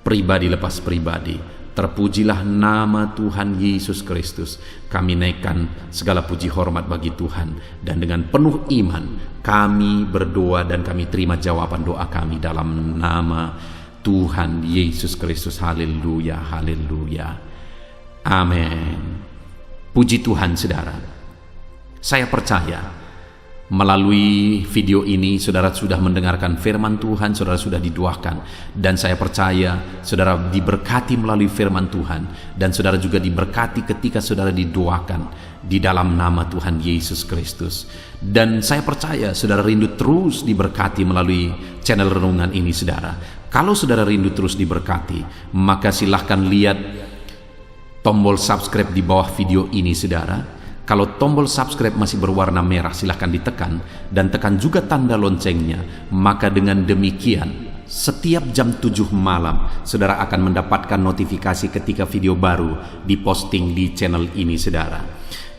pribadi lepas pribadi. Terpujilah nama Tuhan Yesus Kristus. Kami naikkan segala puji hormat bagi Tuhan, dan dengan penuh iman kami berdoa dan kami terima jawaban doa kami dalam nama Tuhan Yesus Kristus. Haleluya, haleluya, amin. Puji Tuhan saudara. Saya percaya melalui video ini saudara sudah mendengarkan firman Tuhan, saudara sudah didoakan, dan saya percaya saudara diberkati melalui firman Tuhan, dan saudara juga diberkati ketika saudara didoakan di dalam nama Tuhan Yesus Kristus. Dan saya percaya saudara rindu terus diberkati melalui channel renungan ini saudara. Kalau saudara rindu terus diberkati, maka silahkan lihat tombol subscribe di bawah video ini saudara. Kalau tombol subscribe masih berwarna merah, silahkan ditekan, dan tekan juga tanda loncengnya. Maka dengan demikian setiap jam 7 malam saudara akan mendapatkan notifikasi ketika video baru diposting di channel ini saudara.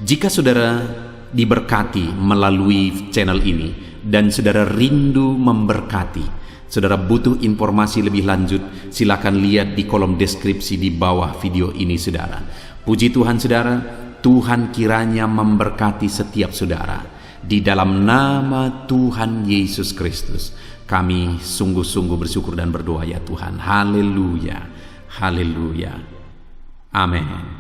Jika saudara diberkati melalui channel ini dan saudara rindu memberkati, saudara butuh informasi lebih lanjut, silakan lihat di kolom deskripsi di bawah video ini saudara. Puji Tuhan saudara, Tuhan kiranya memberkati setiap saudara. Di dalam nama Tuhan Yesus Kristus, kami sungguh-sungguh bersyukur dan berdoa ya Tuhan. Haleluya, haleluya, amin.